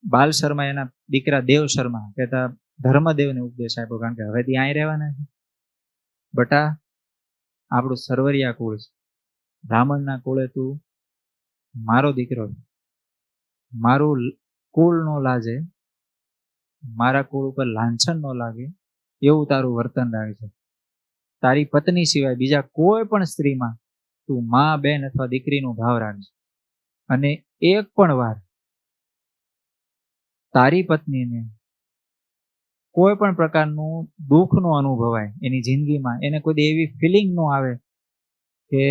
બાલ શર્મા એના દીકરા દેવ શર્મા કહેતા ધર્મદેવને ઉપદેશ આપ્યો, કારણ કે હવે ત્યાં રહેવાના છે. બટા, આપણું સરવરિયા કુળ છે, બ્રાહ્મણના કુળે તું મારો દીકરો, મારું કુળ નો લાજે, મારા કુળ ઉપર લાંછન ન લાગે એવું તારું વર્તન રાખે છે. તારી પત્ની સિવાય બીજા કોઈ પણ સ્ત્રીમાં તું મા, બેન અથવા દીકરીનો ભાવ રાખજે, અને એક પણ વાર તારી પત્નીને કોઈ પણ પ્રકારનું દુઃખ નો અનુભવાય એની જિંદગીમાં, એને કોઈ એવી ફિલિંગ નો આવે કે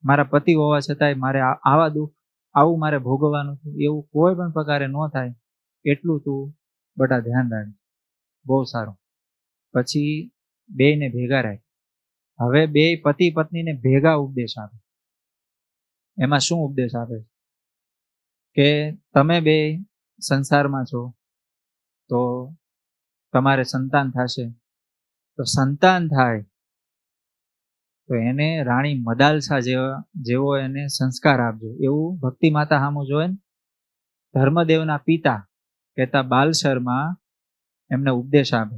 મારા પતિ હોવા છતાંય મારે આવા દુઃખ આવું મારે ભોગવવાનું છે, એવું કોઈ પણ પ્રકારે ન થાય એટલું તું બટા ધ્યાન રાખજે. બહુ સારું. પછી બેયને ભેગા રાખ. હવે બે પતિ પત્નીને ભેગા ઉપદેશ આપે. એમાં શું ઉપદેશ આપે કે તમે બે સંસારમાં છો તો તમારે સંતાન થશે, તો સંતાન થાય તો એને રાણી મદાલસા જેવો એને સંસ્કાર આપજો. એવું ભક્તિ માતા સામું જોવે ને ધર્મદેવના પિતા કહેતા બાલ શર્મા એમને ઉપદેશ આપે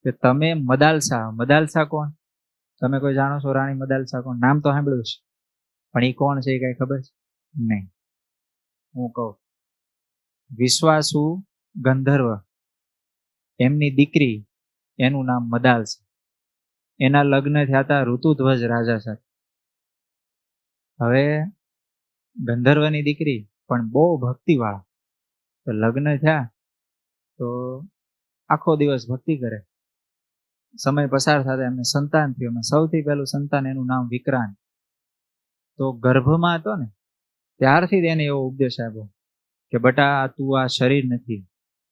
કે તમે મદાલસા, મદાલસા કોણ તમે કોઈ જાણો છો? રાણી મદાલસા કોણ? નામ તો સાંભળ્યું છે, પણ એ કોણ છે એ કઈ ખબર છે નહીં. હું કહું, વિશ્વાસુ ગંધર્વ એમની દીકરી, એનું નામ મદાલસા. એના લગ્ન થયા હતા ઋતુધ્વજ રાજા સાથે. હવે ગંધર્વની દીકરી પણ બહુ ભક્તિવાળા, તો લગ્ન થયા તો આખો દિવસ ભક્તિ કરે. સમય પસાર થતા એમને સંતાન થયું. એમાં સૌથી પહેલું સંતાન એનું નામ વિક્રાંત. તો ગર્ભમાં હતો ને ત્યારથી જ એને એવો ઉપદેશ આપ્યો કે બટા, તું આ શરીર નથી,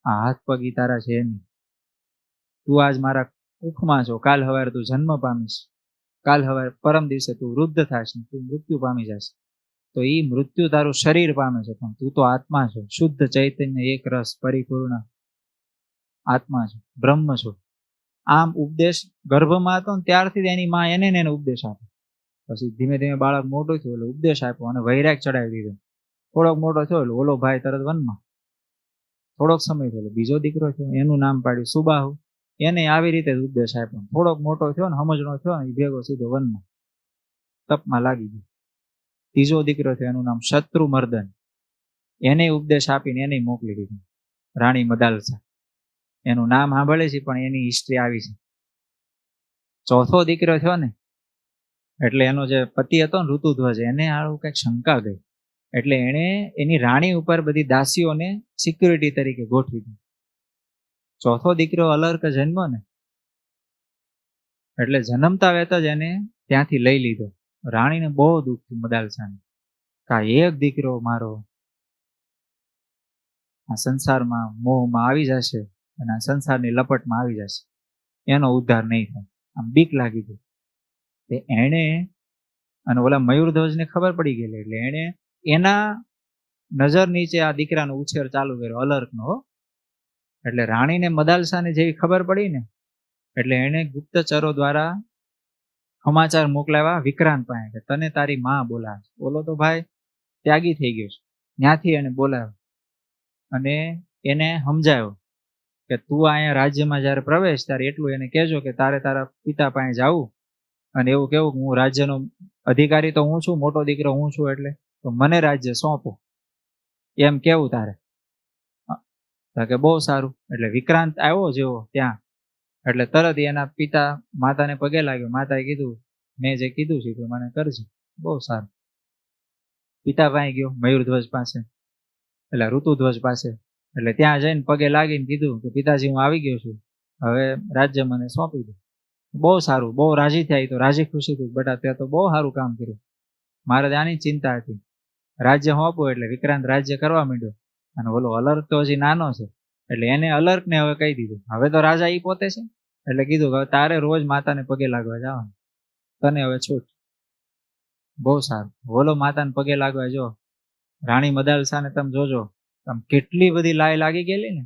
આ હાથ પગ તારા છે નહીં, તું આજ મારા કુખમાં છો, કાલ સવારે તું જન્મ પામીશ, કાલ સવારે પરમ દિવસે તું વૃદ્ધ થાશ ને તું મૃત્યુ પામી જશે. તો એ મૃત્યુ તારું શરીર પામે છે, પણ તું તો આત્મા છો, શુદ્ધ ચૈતન્ય એક રસ પરિપૂર્ણ આત્મા છો, બ્રહ્મ છો. આમ ઉપદેશ ગર્ભમાં હતો ને ત્યારથી એની માં એને ઉપદેશ આપ્યો. પછી ધીમે ધીમે બાળક મોટું થયું એટલે ઉપદેશ આપ્યો અને વૈરાગ ચડાવી દીધો. થોડોક મોટો થયો એટલે ઓલો ભાઈ તરત વનમાં. થોડોક સમય થયો બીજો દીકરો થયો, એનું નામ પાડ્યું સુબાહુ. એને આવી રીતે જ ઉપદેશ આપ્યો. થોડોક મોટો થયો ને સમજણો થયો ને ભેગો સીધો વનમાં તપમાં લાગી ગયો. ત્રીજો દીકરો થયો, એનું નામ શત્રુમર્દન. એને ઉપદેશ આપીને એને મોકલી દીધું રાણી મદાલસા. એનું નામ સાંભળે છે પણ એની હિસ્ટ્રી આવી છે. ચોથો દીકરો થયો ને એટલે એનો જે પતિ હતો ને ઋતુધ્વજ, એને આવું કઈક શંકા ગઈ એટલે એને એની રાણી ઉપર બધી દાસીઓને સિક્યુરિટી તરીકે ગોઠવી દીધી. ચોથો દીકરો અલર્ક જન્મ્યો ને એટલે જન્મતા વેત જ એને ત્યાંથી લઈ લીધો. રાણીને બહુ દુઃખ થયું મદાલસાને, કા એક દીકરો મારો આ સંસારમાં મોહમાં આવી જશે અને આ સંસારની લપટમાં આવી જશે, એનો ઉદ્ધાર નહીં થાય. આમ બીક લાગી ગઈ. એણે અને ઓલા મયુરધ્વજને ખબર પડી ગયેલી એટલે એણે એના નજર નીચે આ દીકરાનો ઉછેર ચાલુ કર્યો અલર્કનો. એટલે રાણીને મદાલસાને જેવી ખબર પડી ને એટલે એણે ગુપ્તચરો દ્વારા સમાચાર મોકલાવ્યા વિક્રાંત પાસે કે તને તારી માં બોલાવે. ઓલો તો ભાઈ ત્યાગી થઈ ગયો છે. ત્યાંથી એને બોલાવ્યો અને એને સમજાયો કે તું અહીંયા રાજ્યમાં જયારે પ્રવેશ ત્યારે એટલું એને કહેજો કે તારે તારા પિતા પાસે જવું અને એવું કેવું કે હું રાજ્યનો અધિકારી તો હું છું, મોટો દીકરો હું છું, એટલે તો મને રાજ્ય સોંપો એમ કેવું તારે. કે બહુ સારું. એટલે વિક્રાંત આવ્યો જેવો ત્યાં એટલે તરત એના પિતા માતાને પગે લાગ્યો. માતાએ કીધું મેં જે કીધું છે તો મને કરજે. બહુ સારું. પિતા પાસે ગયો મયુરધ્વજ પાસે, એટલે ઋતુધ્વજ પાસે. એટલે ત્યાં જઈને પગે લાગીને કીધું કે પિતાજી હું આવી ગયો છું, હવે રાજ્ય મને સોંપી દો. બહુ સારું, બહુ રાજી થયા. તો રાજી ખુશીથી, બેટા તે તો બહુ સારું કામ કર્યું, મારે આની ચિંતા હતી. રાજ્ય સોંપવું એટલે વિક્રાંત રાજ્ય કરવા માંડ્યો. અને ઓલો અલર્ક તો હજી નાનો છે, એટલે એને અલર્કને હવે કહી દીધું, હવે તો રાજા ઈ પોતે છે. એટલે કીધું કે તારે રોજ માતાને પગે લાગવા જવાનું, તને હવે છૂટ. બહુ સારું. ઓલો માતાને પગે લાગવા જો, રાણી મદાલસાને તમે જોજો, આમ કેટલી બધી લાઈ લાગી ગયેલી ને.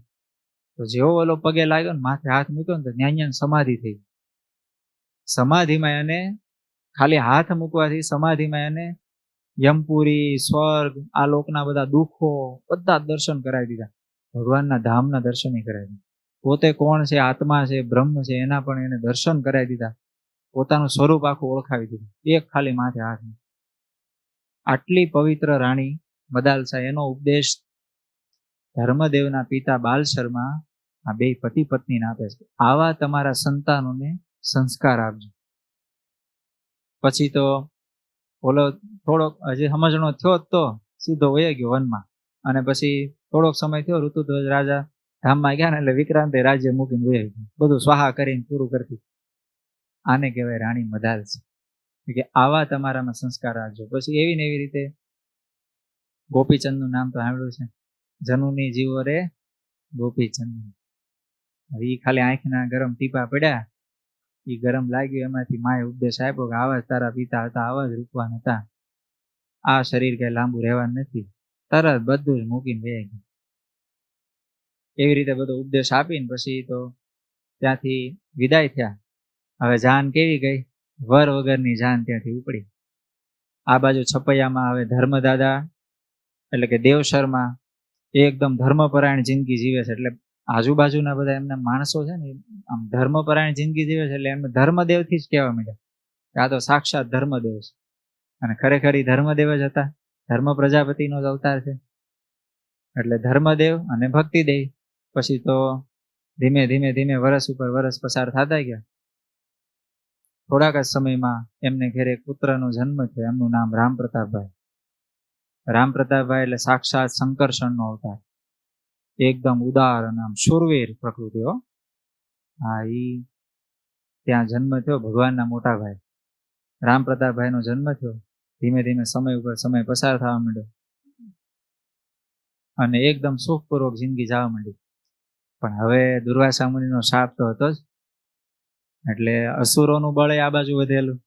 તો જેવો ઓલો પગે લાગ્યો ને, માથે હાથ મૂક્યો ને, તો ન્યા સમાધિ થઈ. સમાધિમાં એને ખાલી હાથ મૂકવાથી સમાધિમાં એને યમપુરી, સ્વર્ગ, આ લોકના બધા દુઃખો બધા દર્શન કરાવી દીધા. ભગવાનના ધામના દર્શન કરાવી દીધા. પોતે કોણ છે, આત્મા છે, બ્રહ્મ છે, એના પણ એને દર્શન કરાવી દીધા. પોતાનું સ્વરૂપ આખું ઓળખાવી દીધું, એક ખાલી માથે હાથ. આટલી પવિત્ર રાણી મદાલસા, એનો ઉપદેશ ધર્મદેવના પિતા બાલ શર્મા આ બે પતિ પત્નીને આપે છે. આવા તમારા સંતાનોને સંસ્કાર આપજો. પછી તો ઓલો થોડોક હજી સમજણો થયો તો સીધો વહી ગયો વનમાં. અને પછી થોડોક સમય થયો, ઋતુધ્વજ રાજા ધામમાં ગયા ને, એટલે વિક્રાંતે રાજ્ય મૂકીને વહી ગયો, બધું સ્વાહા કરીને પૂરું કરતી. આને કહેવાય રાણી મદાલસા, કે આવા તમારામાં સંસ્કાર રાખજો. પછી એવી ને એવી રીતે ગોપીચંદનું નામ તો સાંભળ્યું છે, જનુની જીવો રે ગોપીચંદ. એ ખાલી આંખના ગરમ ટીપા પડ્યા, એ ગરમ લાગ્યું, એમાંથી માએ ઉપદેશ આપ્યો કે આવા જ તારા પિતા હતા, આવા જ રૂપવાન હતા, આ શરીર કઈ લાંબુ રહેવાનું નથી. તરત બધું જ મૂકીને બે ગયું. એવી રીતે બધો ઉપદેશ આપીને પછી તો ત્યાંથી વિદાય થયા. હવે જાન કેવી ગઈ, વર વગરની જાન ત્યાંથી ઉપડી. આ બાજુ છપૈયામાં હવે ધર્મદાદા એટલે કે દેવ શર્મા એકદમ ધર્મપરાયણ જિંદગી જીવે છે. એટલે આજુબાજુના બધા એમના માણસો છે ને, આમ ધર્મપરાયણ જિંદગી જીવે છે. એટલે એમને ધર્મદેવથી જ કહેવા માંડ્યા કે આ તો સાક્ષાત ધર્મદેવ છે. અને ખરેખર ઈ ધર્મદેવ જ હતા, ધર્મ પ્રજાપતિનો જ અવતાર છે. એટલે ધર્મદેવ અને ભક્તિદેવ. પછી તો ધીમે ધીમે ધીમે વર્ષ ઉપર વર્ષ પસાર થતા ગયા. થોડાક જ સમયમાં એમને ઘેરે એક પુત્રનો જન્મ થયો. એમનું નામ રામપ્રતાપભાઈ. રામપ્રતાપભાઈ એટલે સાક્ષાત શંકરશણનો અવતાર, એકદમ ઉદાર અને આમ શૂરવીર પ્રકૃતિઓ. હા, ઈ ત્યાં જન્મ થયો ભગવાનના મોટા ભાઈ રામપ્રતાપભાઈ નો જન્મ થયો. ધીમે ધીમે સમય ઉપર સમય પસાર થવા માંડ્યો અને એકદમ સુખપૂર્વક જિંદગી જવા માંડી. પણ હવે દુર્વાસા મુનિનો શાપ તો હતો જ, એટલે અસુરોનું બળ આ બાજુ વધેલું.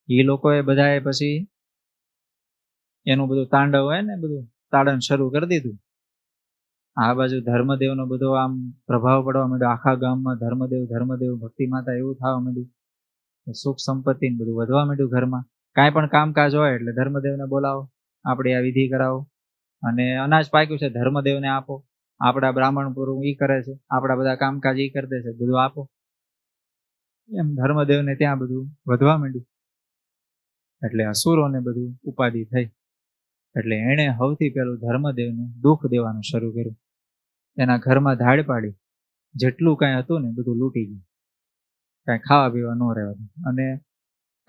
એ લોકોએ બધાએ પછી એનું બધું તાંડવ હોય ને, બધું તાડન શરૂ કરી દીધું. આ બાજુ ધર્મદેવનો બધો આમ પ્રભાવ પડવા માંડ્યો. આખા ગામમાં ધર્મદેવ ધર્મદેવ ભક્તિ માતા એવું થવા માંડ્યું. સુખ સંપત્તિ બધું વધવા માંડ્યું ઘરમાં. કાંઈ પણ કામકાજ હોય એટલે ધર્મદેવને બોલાવો, આપણે આ વિધિ કરાવો. અને અનાજ પાક્યું છે ધર્મદેવને આપો, આપણા બ્રાહ્મણ પૂરું ઈ કરે છે, આપણા બધા કામકાજ ઈ કરી દે છે, બધું આપો. એમ ધર્મદેવને ત્યાં બધું વધવા માંડ્યું. એટલે અસુરોને બધું ઉપાધિ થઈ. એટલે એણે સૌથી પહેલું ધર્મદેવને દુઃખ દેવાનું શરૂ કર્યું. એના ઘરમાં ધાડ પાડી, જેટલું કાંઈ હતું ને બધું લૂંટી ગયું, કાંઈ ખાવા પીવા ન રહેવા. અને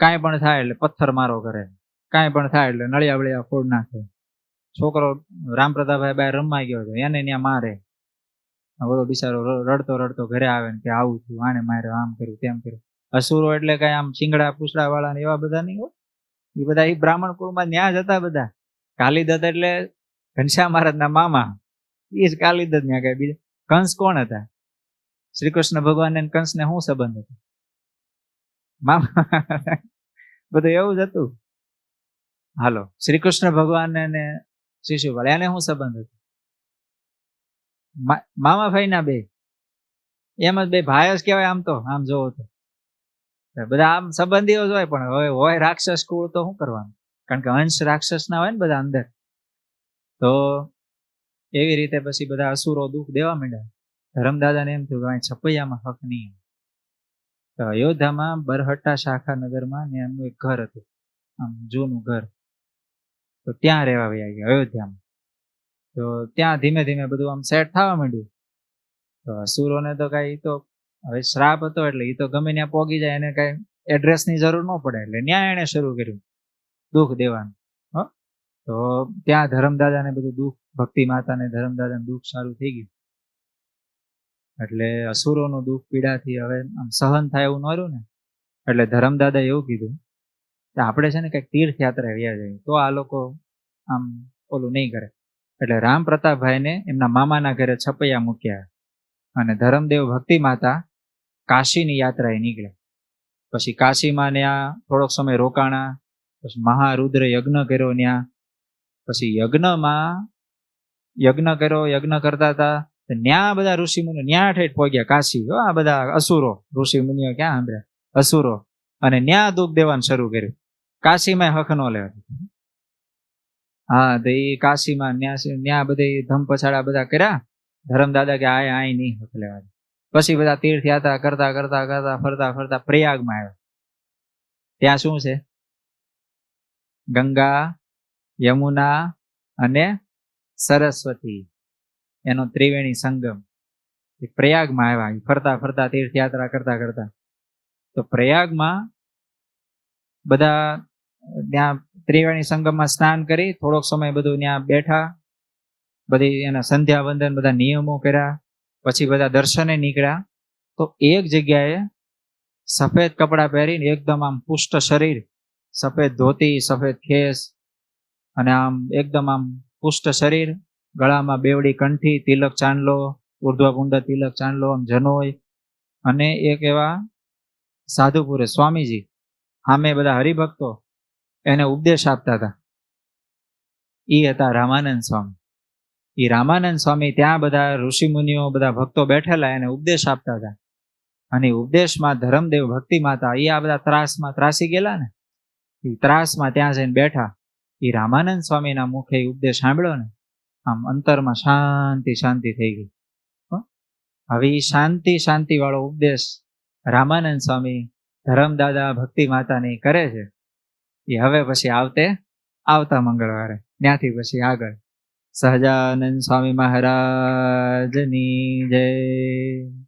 કાંઈ પણ થાય એટલે પથ્થર મારો કરે, કાંઈ પણ થાય એટલે નળિયા બળિયા ફોડ નાખે. છોકરો રામપ્રતાપભાઈ બહાર રમવા ગયો હતો, એને ત્યાં મારે. બધો બિચારો રડતો રડતો ઘરે આવે ને કે આવું થયું, આને માર્યો, આમ કર્યું, તેમ કર્યું. અસુરો એટલે કઈ આમ શિંગડા પૂછડા વાળા ને એવા બધા નહીં હોય. એ બધા એ બ્રાહ્મણ કુળમાં ન્યા જ હતા બધા. કાલિદત્ત એટલે ઘનશ્યામ મહારાજના મામા, એ જ કાલિદત્ત ન્યા ગયા. બીજા કંસ કોણ હતા? શ્રી કૃષ્ણ ભગવાન ને કંસને શું સંબંધ હતો? મામા. બધું એવું જ હતું. હાલો, શ્રી કૃષ્ણ ભગવાન ને શિશુપાલ એને શું સંબંધ હતો? મામા ભાઈ ના બે, એમ જ બે ભાઈ જ કહેવાય. આમ તો આમ જોવો તો બધા આમ સંબંધીઓ જ હોય. પણ હવે હોય રાક્ષસ કુળ તો શું કરવાનું? કારણ કે અંશ રાક્ષસ ના હોય ને બધા અંદર. તો એવી રીતે પછી બધા અસુરો દુઃખ દેવા માંડ્યા. ધર્મદાદાને એમ થયું કે છપૈયામાં હક નહીં. તો અયોધ્યામાં બરહટ્ટા શાખા નગરમાં ને એમનું એક ઘર હતું, આમ જૂનું ઘર. તો ત્યાં રહેવા વયા ગયા અયોધ્યામાં. તો ત્યાં ધીમે ધીમે બધું આમ સેટ થવા માંડ્યું. તો અસુરોને તો કઈ તો હવે શ્રાપ હતો એટલે એ તો ગમે ત્યાં પોગી જાય, એને કઈ એડ્રેસની જરૂર ન પડે. એટલે ન્યાય એને શરૂ કર્યું દુઃખ દેવાનું. તો તો ત્યાં ધર્મદાદાને બધું દુઃખ, ભક્તિ માતાને ધર્મદાદાને દુઃખ સારું થઈ ગયું. એટલે અસુરોનું દુઃખ પીડાથી હવે આમ સહન થાય એવું ન રહ્યું ને, એટલે ધર્મદાદાએ એવું કીધું કે આપણે છે ને કંઈક તીર્થયાત્રા વ્યા જઈએ તો આ લોકો આમ ઓલું નહીં કરે. એટલે રામ પ્રતાપભાઈને એમના મામાના ઘરે છપૈયા મૂક્યા અને ધર્મદેવ ભક્તિ માતા કાશીની યાત્રાએ નીકળ્યા. પછી કાશીમાં ત્યાં થોડોક સમય રોકાણા, પછી મહારુદ્ર યજ્ઞ કર્યો ત્યાં. પછી યજ્ઞ કર્યો, યજ્ઞ કરતા હતા ત્યાં બધા ઋષિમુનિઓ ન્યા ઠેઠ પહોંચ્યા કાશી. આ બધા અસુરો, ઋષિમુનિઓ ક્યાં સાંભળ્યા, અસુરો. અને ન્યા દુઃખ દેવાનું શરૂ કર્યું. કાશીમાં હક ન લેવા. હા, તો એ કાશીમાં ન્યા બધા ધમ પછાડા બધા કર્યા. ધર્મદાદા કે આય નહીં હક લેવા. પછી બધા તીર્થયાત્રા કરતા કરતા કરતા ફરતા ફરતા પ્રયાગમાં આવ્યા. ત્યાં શું છે? ગંગા, યમુના અને સરસ્વતી, એનો ત્રિવેણી સંગમ. એ પ્રયાગમાં આવ્યા. ફરતા ફરતા તીર્થયાત્રા કરતા કરતા તો પ્રયાગમાં બધા ત્યાં ત્રિવેણી સંગમમાં સ્નાન કરી થોડોક સમય બધું ત્યાં બેઠા, બધી એના સંધ્યા વંદન બધા નિયમો કર્યા. પછી બધા દર્શને નીકળ્યા. તો એક જગ્યાએ સફેદ કપડાં પહેરીને એકદમ આમ પુષ્ટ શરીર, સફેદ ધોતી, સફેદ ખેસ અને આમ એકદમ આમ પુષ્ટ શરીર, ગળામાં બેવડી કંઠી, તિલક ચાંદલો, ઉર્ધ્વપુંડ તિલક ચાંદલો, આમ જનોય, અને એક એવા સાધુ પુરુષ સ્વામીજી સામે બધા હરિભક્તો એને ઉપદેશ આપતા હતા. એ હતા રામાનંદ સ્વામી. એ રામાનંદ સ્વામી ત્યાં બધા ઋષિમુનિઓ, બધા ભક્તો બેઠેલા એને ઉપદેશ આપતા હતા. અને ઉપદેશમાં ધર્મદેવ ભક્તિ માતા એ આ બધા ત્રાસમાં ત્રાસી ગયેલા ને, એ ત્રાસમાં ત્યાં જઈને બેઠા. એ રામાનંદ સ્વામીના મુખે ઉપદેશ સાંભળ્યો ને, આમ અંતરમાં શાંતિ શાંતિ થઈ ગઈ. હવે એ શાંતિ વાળો ઉપદેશ રામાનંદ સ્વામી ધર્મદાદા ભક્તિ માતાને કરે છે. એ હવે પછી આવતા મંગળવારે ત્યાંથી પછી આગળ. સહજાનંદ સ્વામી મહારાજની જય.